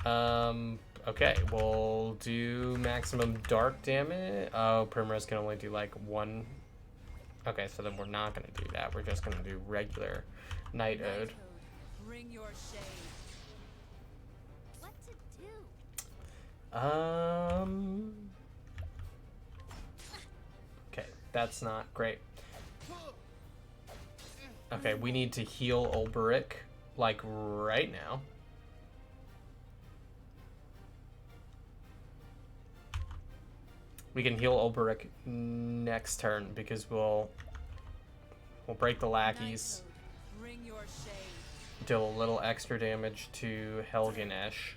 I'm ready. Okay, we'll do maximum dark damage. Oh, Primrose can only do like one. Okay, so then we're not going to do that. We're just going to do regular Night Ode. Bring your shade. What to do? Okay, that's not great. Okay, we need to heal Ulberic, like, right now. We can heal Ulberic next turn because we'll break the lackeys, Bring your shade. deal a little extra damage to Helganesh.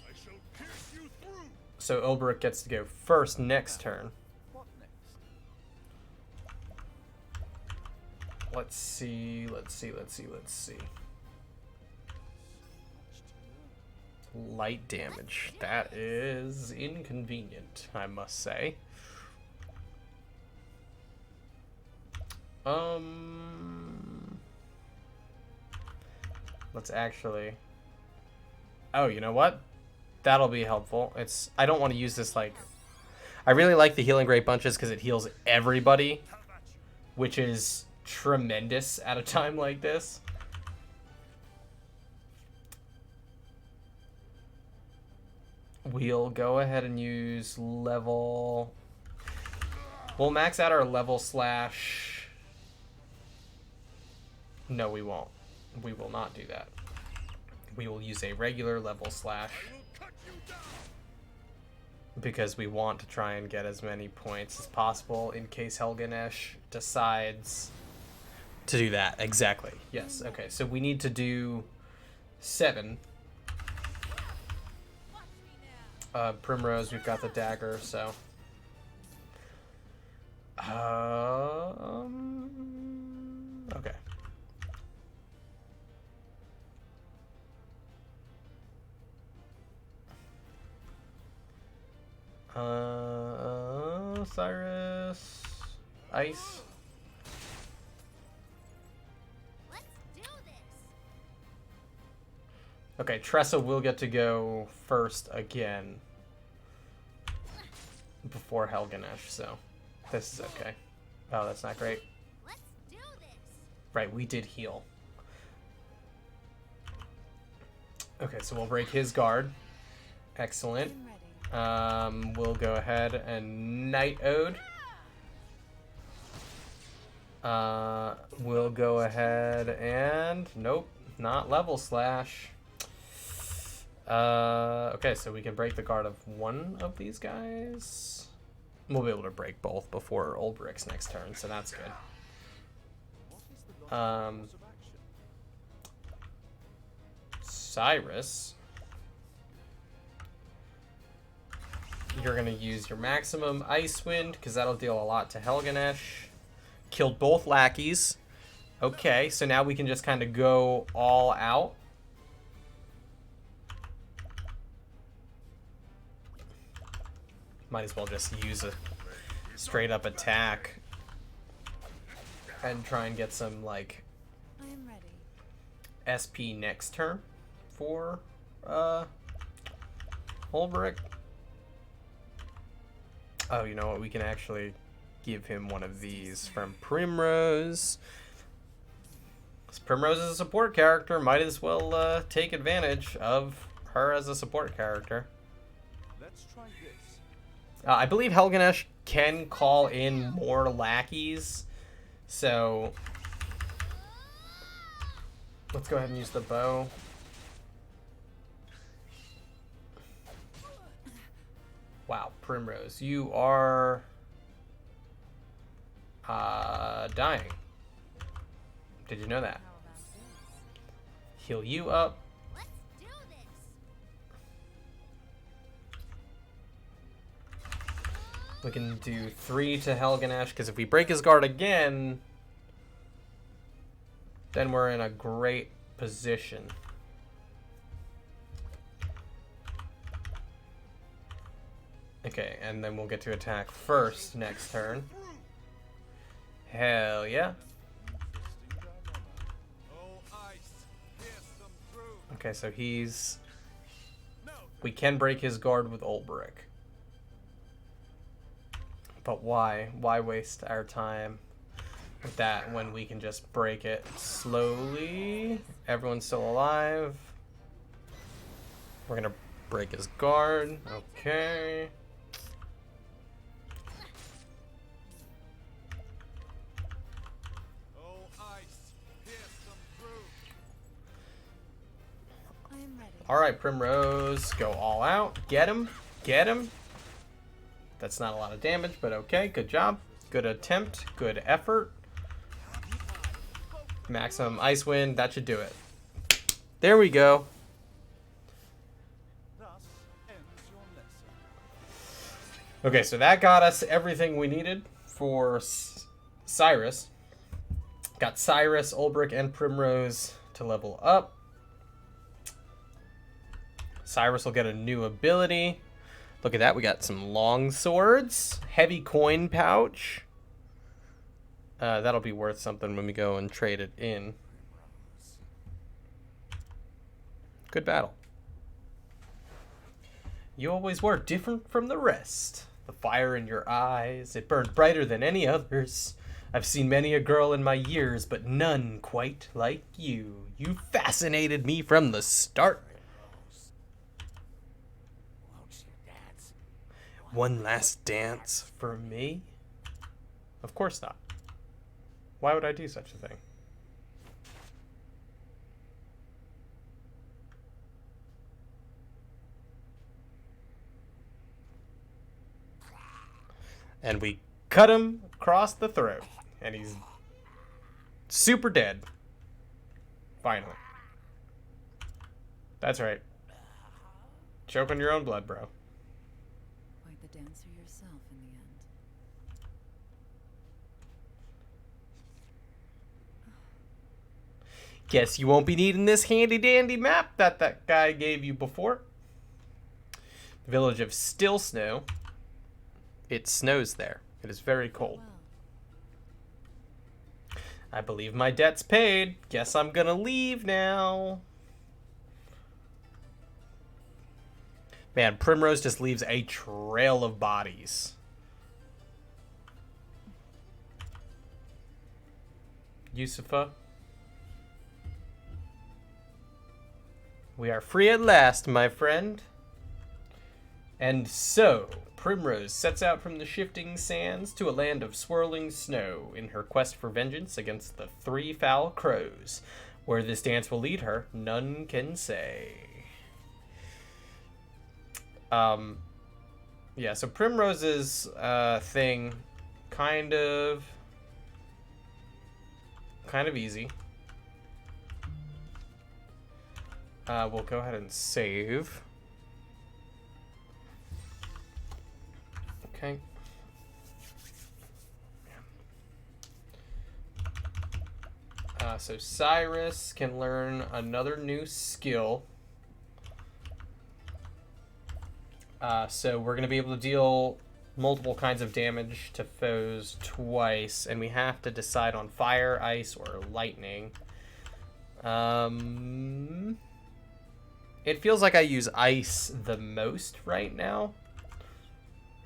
I shall pierce you through. So Ulberic gets to go first next turn. What next? Let's see. Light damage. That is inconvenient, I must say. Let's actually... Oh, you know what? That'll be helpful. I don't want to use this, like... I really like the Healing Great Bunches because it heals everybody, which is tremendous at a time like this. We'll go ahead and use level... We'll max out our level slash... No, we won't. We will not do that. We will use a regular level slash I will cut you down. because we want to try and get as many points as possible in case Helganesh decides to do that. Exactly. Yes. Okay. So we need to do 7. Primrose, we've got the dagger, so. Okay. Cyrus, Ice. Let's do this. Okay, Tressa will get to go first again before Helganesh, so this is okay. Oh, that's not great. Let's do this. Right, we did heal. Okay, so we'll break his guard. Excellent. I'm ready. We'll go ahead and Night Ode. We'll go ahead and... Nope, not level slash. Okay, so we can break the guard of one of these guys. We'll be able to break both before Ulberic's next turn, so that's good. What is the logical course of action? Cyrus, you're going to use your maximum Ice Wind, because that'll deal a lot to Helganesh. Killed both lackeys. Okay, so now we can just kind of go all out. Might as well just use a straight up attack and try and get some, like, I am ready. SP next turn for Ulberic. Oh, you know what? We can actually give him one of these from Primrose. 'Cause Primrose is a support character. Might as well take advantage of her as a support character. Let's try this. I believe Helganesh can call in more lackeys. So let's go ahead and use the bow. Wow, Primrose, you are dying. Did you know that? How about this? Heal you up. Let's do this. We can do 3 to Helganesh, because if we break his guard again, then we're in a great position. Okay, and then we'll get to attack first next turn. Hell yeah. Okay, so he's... We can break his guard with Ulbrich. But why? Why waste our time with that when we can just break it slowly? Everyone's still alive. We're gonna break his guard. Okay. I am ready. Alright, Primrose, go all out. Get him. Get him. That's not a lot of damage, but okay. Good job. Good attempt. Good effort. Maximum Ice Wind. That should do it. There we go. Okay, so that got us everything we needed for Cyrus. Got Cyrus, Ulbrich, and Primrose to level up. Cyrus will get a new ability. Look at that. We got some long swords. Heavy coin pouch. That'll be worth something when we go and trade it in. Good battle. You always were different from the rest. The fire in your eyes, it burned brighter than any others. I've seen many a girl in my years, but none quite like you. You fascinated me from the start. One last dance for me? Of course not. Why would I do such a thing? And we cut him across the throat. And he's super dead. Finally. That's right. Choke on your own blood, bro. Quite the dancer yourself in the end. Guess you won't be needing this handy dandy map that guy gave you before. The village of Still Snow. It snows there. It is very cold. Well, I believe my debt's paid. Guess I'm gonna leave now. Man, Primrose just leaves a trail of bodies. Yusufa. We are free at last, my friend. And so, Primrose sets out from the shifting sands to a land of swirling snow in her quest for vengeance against the three foul crows. Where this dance will lead her, none can say. Yeah, so Primrose's thing, kind of easy. We'll go ahead and save. Okay. So Cyrus can learn another new skill. So we're going to be able to deal multiple kinds of damage to foes twice, and we have to decide on fire, ice, or lightning. It feels like I use ice the most right now.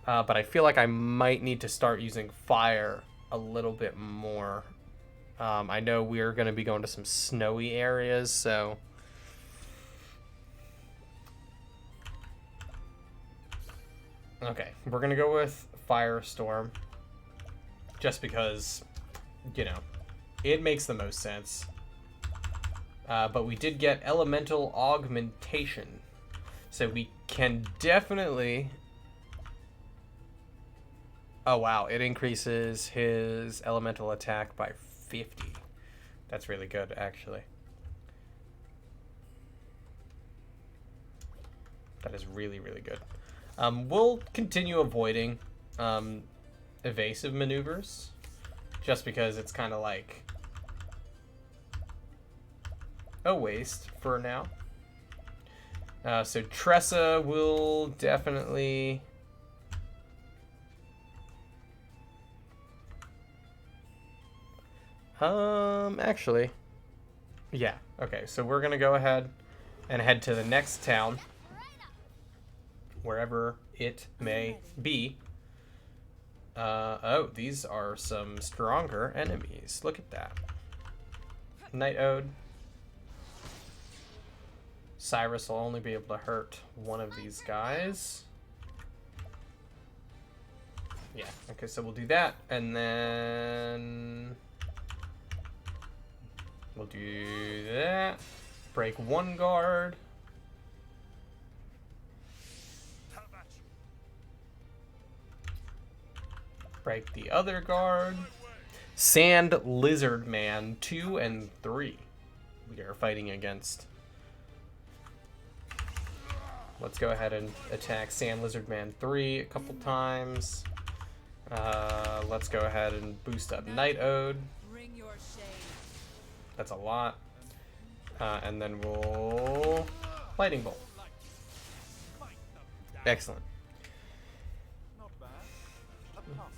But I feel like I might need to start using fire a little bit more. I know we're going to be going to some snowy areas, so... Okay, we're going to go with Firestorm. Just because, you know, it makes the most sense. But we did get Elemental Augmentation. So we can definitely... Oh, wow. It increases his elemental attack by 50. That's really good, actually. That is really, really good. We'll continue avoiding evasive maneuvers. Just because it's kind of like a waste for now. So Tressa will definitely Actually, yeah. Okay, so we're gonna go ahead and head to the next town, wherever it may be. Oh, these are some stronger enemies. Look at that. Night Ode. Cyrus will only be able to hurt one of these guys. Yeah, okay, so we'll do that, and then we'll do that. Break one guard. Break the other guard. Sand Lizard Man 2 and 3. We are fighting against. Let's go ahead and attack Sand Lizard Man 3 a couple times. Let's go ahead and boost up Night Ode. Bring your shade. That's a lot. And then we'll Lightning Bolt. Excellent. Not bad. A passing.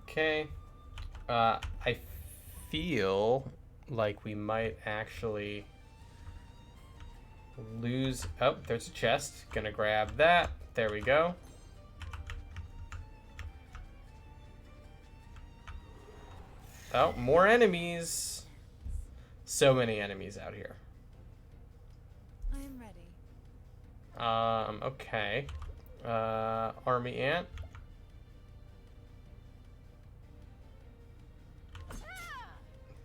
Okay. I feel like we might actually lose. Oh, there's a chest. Gonna grab that. There we go. Oh, more enemies. So many enemies out here. I am ready. Okay. Army Ant.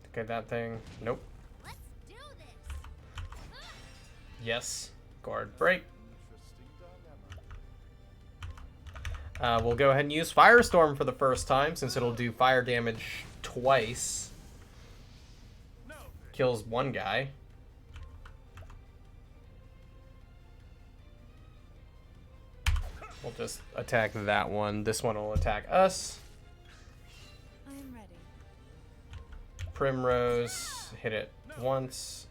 Okay, that thing. Nope. Let's do this. Yes. Guard break. Interesting dilemma. We'll go ahead and use Firestorm for the first time, since it'll do fire damage twice. Kills one guy. We'll just attack that one. This one will attack us. I am ready. Primrose, hit it once.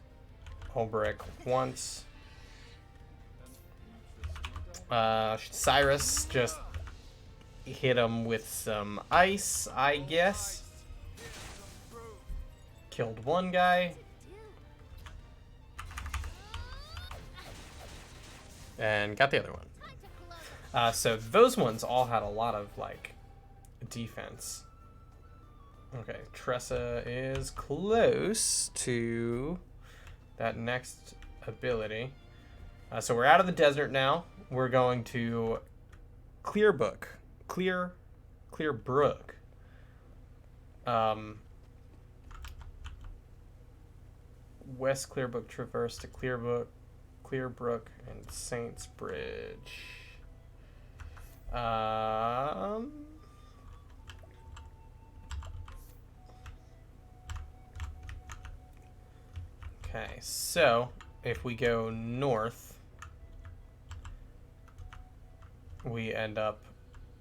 Holbrick once. Cyrus just hit him with some ice, I guess. Killed one guy. And got the other one. So those ones all had a lot of, like, defense. Okay, Tressa is close to that next ability. So we're out of the desert now. We're going to Clearbrook. Clearbrook. West Clearbrook Traverse to Clearbrook, and Saints Bridge. Okay, so if we go north, we end up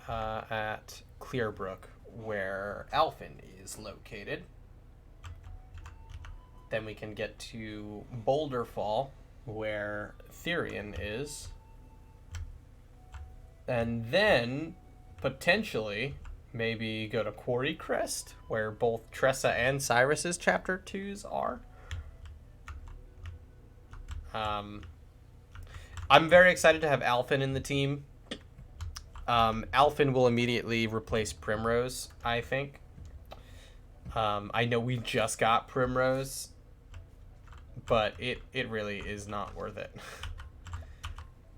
at Clearbrook, where Alphen is located. Then we can get to Boulder Fall, where Therion is. And then, potentially, maybe go to Quarry Crest, where both Tressa and Cyrus's Chapter 2s are. I'm very excited to have Alphen in the team. Alphen will immediately replace Primrose, I think. I know we just got Primrose, but it really is not worth it.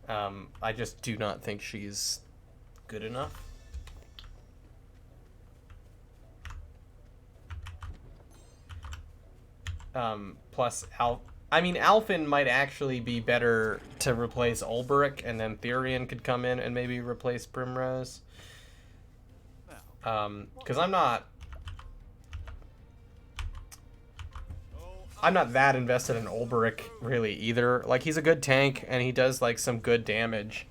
I just do not think she's good enough. Plus, Alphen might actually be better to replace Ulberic, and then Therion could come in and maybe replace Primrose. Because I'm not that invested in Ulberic really either. Like, he's a good tank and he does like some good damage.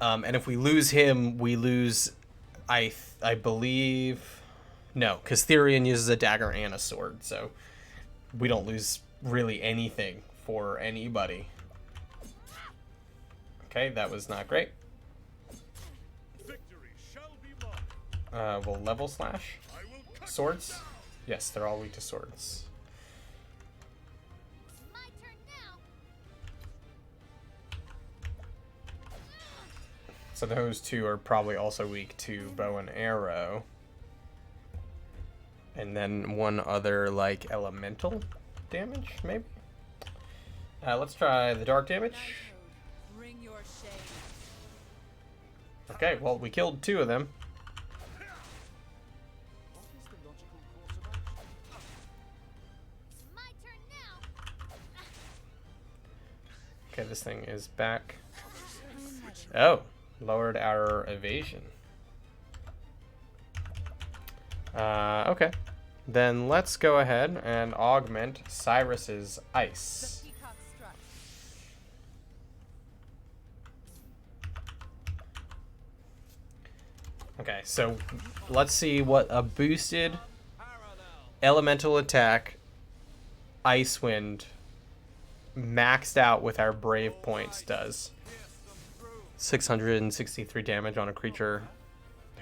And if we lose him, we lose, I believe, no, because Therion uses a dagger and a sword, so we don't lose really anything for anybody. Okay, that was not great. Victory shall be mine. will level slash. Swords? Yes, they're all weak to swords. My turn now. So those two are probably also weak to bow and arrow. And then one other, like, elemental damage, maybe? Let's try the dark damage. Bring your shade. Okay, well, we killed two of them. What is the logical course of action? My turn now. Okay, this thing is back. Oh, lowered our evasion. Okay. Then let's go ahead and augment Cyrus's ice. The peacock struck. Okay, so let's see what a boosted elemental attack Ice Wind maxed out with our Brave points does. 663 damage on a creature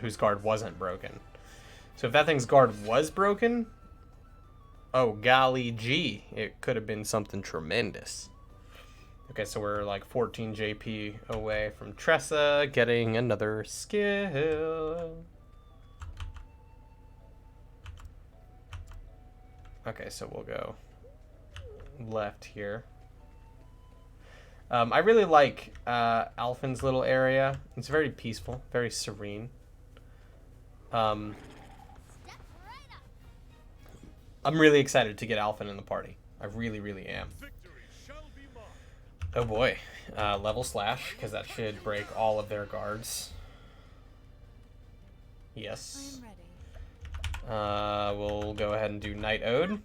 whose guard wasn't broken. So if that thing's guard was broken, oh golly gee, it could have been something tremendous. Okay, so we're like 14 JP away from Tressa getting another skill. Okay, so we'll go left here. I really like Alphen's little area. It's very peaceful, very serene. Step right up. I'm really excited to get Alphen in the party. I really, really am. Victory shall be mine. Oh boy. Level slash, because that should break all of their guards. Yes. I'm ready. We'll go ahead and do Night Ode.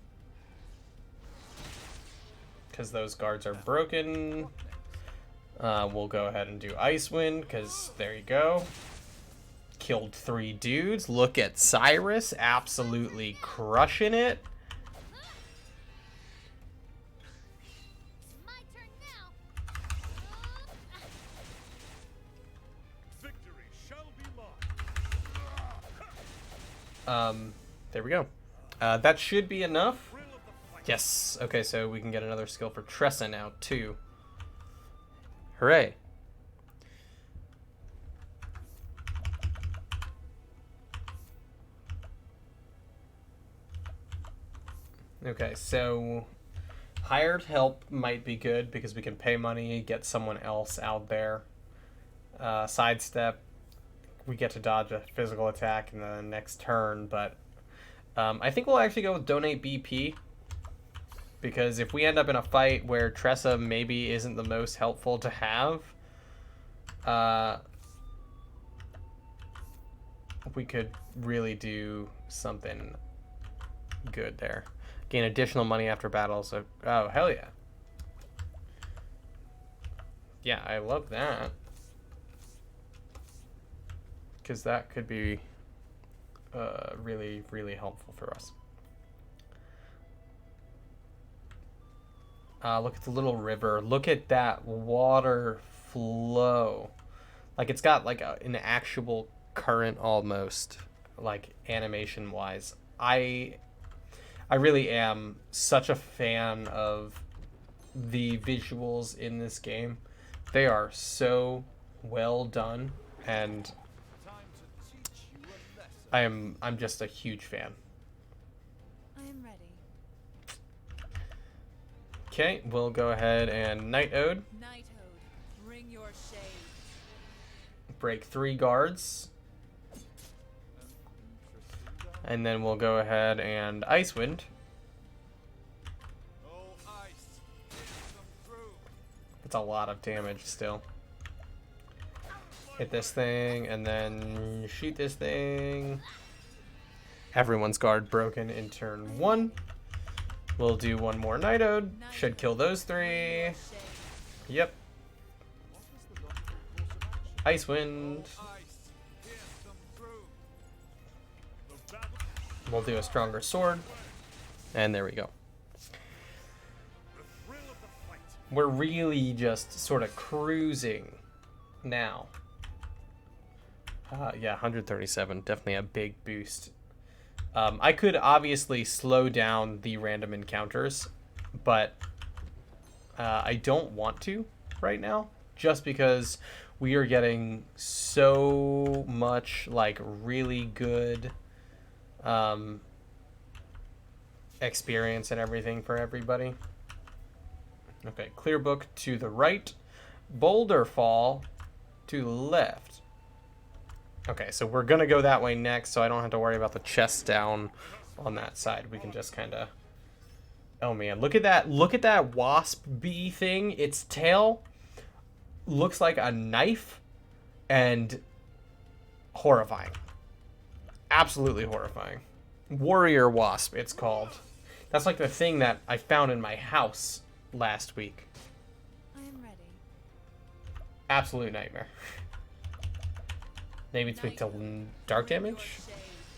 Because those guards are broken. We'll go ahead and do Icewind, because there you go. Killed 3 dudes. Look at Cyrus, absolutely crushing it. My turn now. Victory shall be mine. There we go. That should be enough. Thrill of the fight. Yes. Okay, so we can get another skill for Tressa now, too. Hooray. Okay, so hired help might be good because we can pay money, get someone else out there. Sidestep, we get to dodge a physical attack in the next turn, but I think we'll actually go with donate BP. Because if we end up in a fight where Tressa maybe isn't the most helpful to have, we could really do something good there. Gain additional money after battle, so... Oh, hell yeah. Yeah, I love that. Because that could be really, really helpful for us. Look at the little river. Look at that water flow. Like, it's got, like, an actual current almost, like, animation-wise. I really am such a fan of the visuals in this game. They are so well done, and Time to teach you a lesson. I'm just a huge fan. I am ready. Okay, we'll go ahead and Night Ode. Night Ode, bring your shade. Break 3 guards. And then we'll go ahead and Icewind. Oh, ice, pierce them through. It's a lot of damage still. Hit this thing and then shoot this thing. Everyone's guard broken in turn 1. We'll do one more Night Ode. Should kill those 3. Shade. Yep. What is the logical course of action? Icewind. Ice, pierce them through. The battle. We'll do a stronger sword. And there we go. The thrill of the fight. We're really just sort of cruising now. Yeah, 137. Definitely a big boost. I could obviously slow down the random encounters, but I don't want to right now, just because we are getting so much like really good experience and everything for everybody. Okay, clear book to the right, boulder fall to the left. Okay, so we're gonna go that way next, so I don't have to worry about the chest down on that side. We can just kind of... Oh man, look at that! Look at that wasp bee thing. Its tail looks like a knife, and horrifying. Absolutely horrifying. Warrior wasp, it's called. That's like the thing that I found in my house last week. I am ready. Absolute nightmare. Maybe it's weak to dark damage?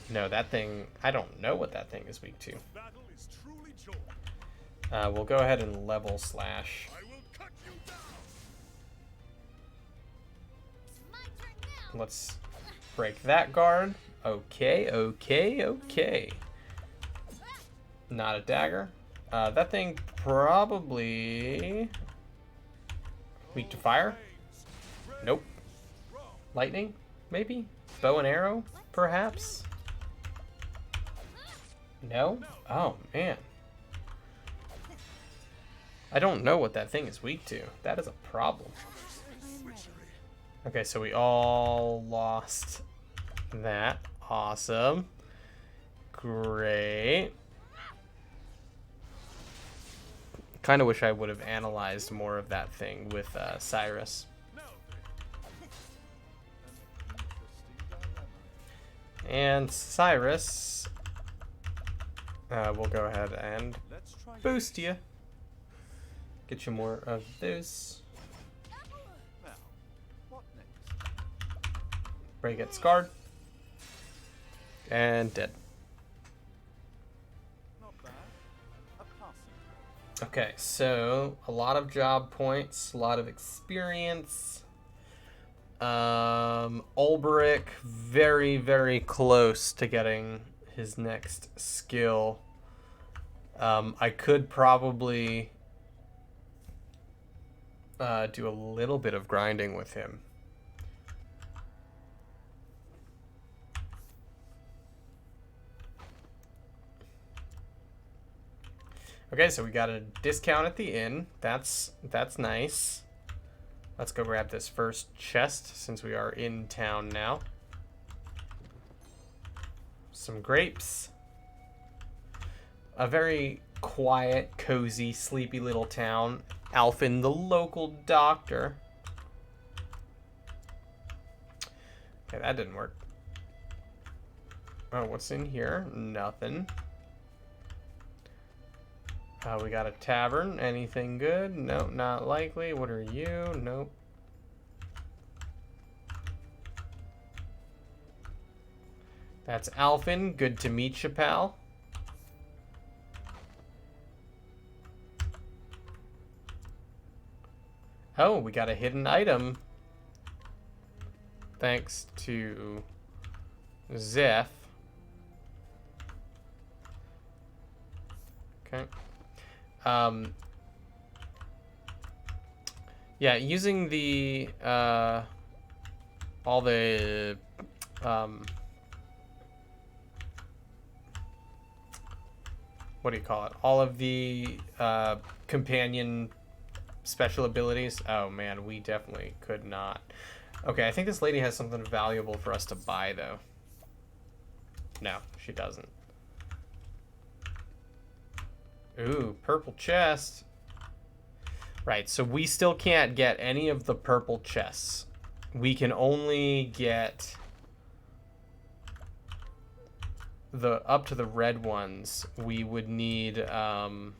No, that thing... I don't know what that thing is weak to. Battle is truly joy. We'll go ahead and level slash. I will cut you down. My turn now. Let's break that guard. Okay, okay, okay. Not a dagger. That thing probably... weak to fire? Nope. Lightning? Maybe? Bow and arrow? Perhaps? No? Oh, man. I don't know what that thing is weak to. That is a problem. I am ready. Okay, so we all lost that. Awesome. Great. Kind of wish I would have analyzed more of that thing with Cyrus. And Cyrus, we'll go ahead and Let's try boost you. Get you more of those. now. What next? Break it scarred. And dead. Not bad. A passing. Okay, so a lot of job points, a lot of experience. Ulbrich, very, very close to getting his next skill. I could probably do a little bit of grinding with him. Okay, so we got a discount at the inn. That's nice. Let's go grab this first chest since we are in town now. Some grapes. A very quiet, cozy, sleepy little town. Alfin, the local doctor. Okay, that didn't work. Oh, what's in here? Nothing. We got a tavern. Anything good? Nope, not likely. What are you? Nope. That's Alfin. Good to meet you, pal. Oh, we got a hidden item. Thanks to Zeph. Okay. Yeah, using the all the what do you call it? All of the companion special abilities. Oh man, we definitely could not. Okay, I think this lady has something valuable for us to buy though. No, she doesn't. Ooh, purple chest. Right, so we still can't get any of the purple chests. We can only get the up to the red ones. We would need Thurian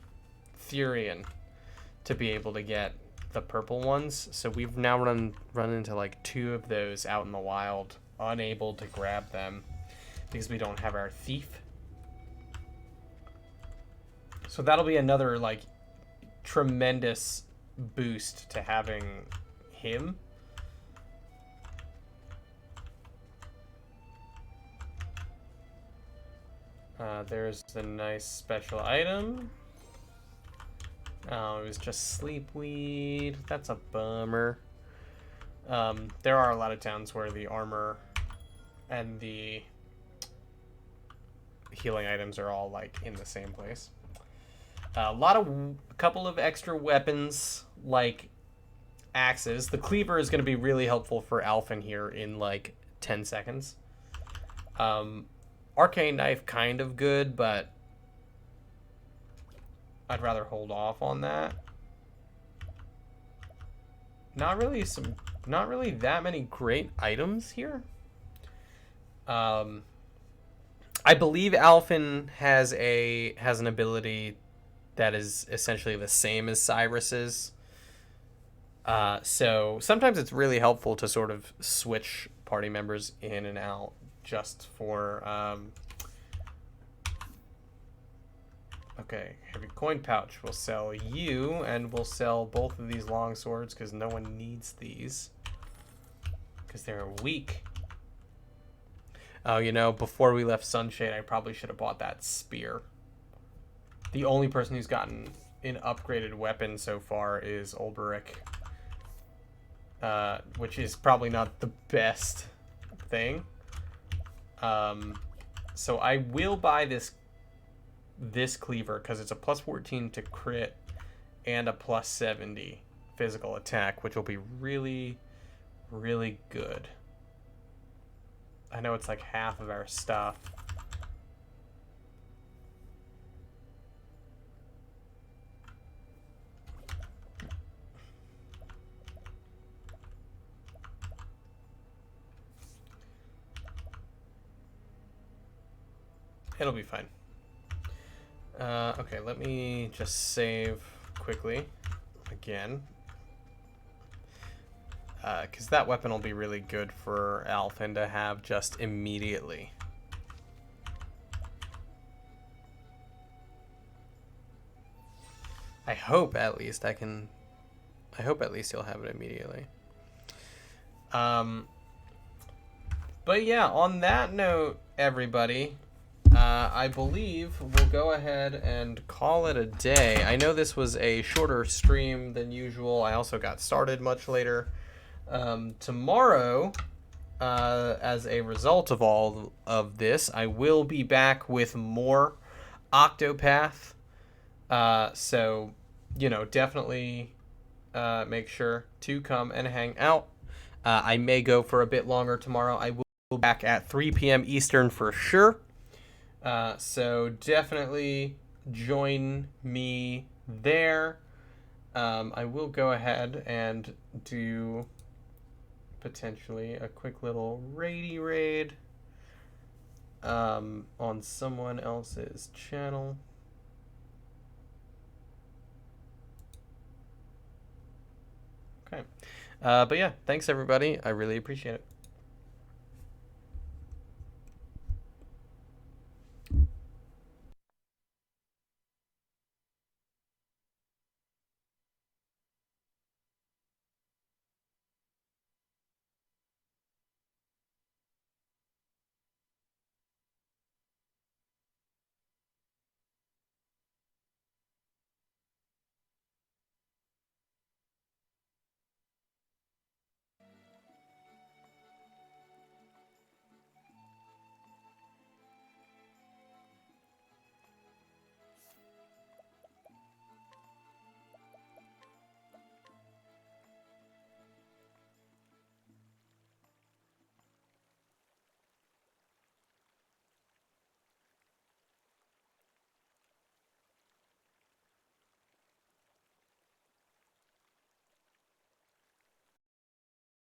to be able to get the purple ones. So we've now run into like 2 of those out in the wild, unable to grab them because we don't have our thief. So that'll be another like tremendous boost to having him. There's the nice special item. Oh, it was just sleepweed. That's a bummer. There are a lot of towns where the armor and the healing items are all like in the same place. A couple of extra weapons like axes. The cleaver is going to be really helpful for Alphen here in like 10 seconds. Arcane knife kind of good, but I'd rather hold off on that. Not really that many great items here. I believe Alphen has an ability that is essentially the same as Cyrus's. So sometimes it's really helpful to sort of switch party members in and out just for okay, heavy coin pouch. We'll sell you, and we'll sell both of these long swords because no one needs these because they're weak. Oh, you know, before we left Sunshade, I probably should have bought that spear. The only person who's gotten an upgraded weapon so far is Ulberich, which is probably not the best thing. So I will buy this cleaver because it's a plus 14 to crit and a plus 70 physical attack, which will be really, really good. I know it's like half of our stuff. It'll be fine. Okay, let me just save quickly again. Because that weapon will be really good for Alphen to have just immediately. I hope at least you'll have it immediately. But yeah, on that note, everybody, I believe we'll go ahead and call it a day. I know this was a shorter stream than usual. I also got started much later. Tomorrow, as a result of all of this, I will be back with more Octopath. So, you know, definitely make sure to come and hang out. I may go for a bit longer tomorrow. I will be back at 3 p.m. Eastern for sure. So definitely join me there. I will go ahead and do potentially a quick little raid on someone else's channel. Okay. But yeah, thanks everybody. I really appreciate it.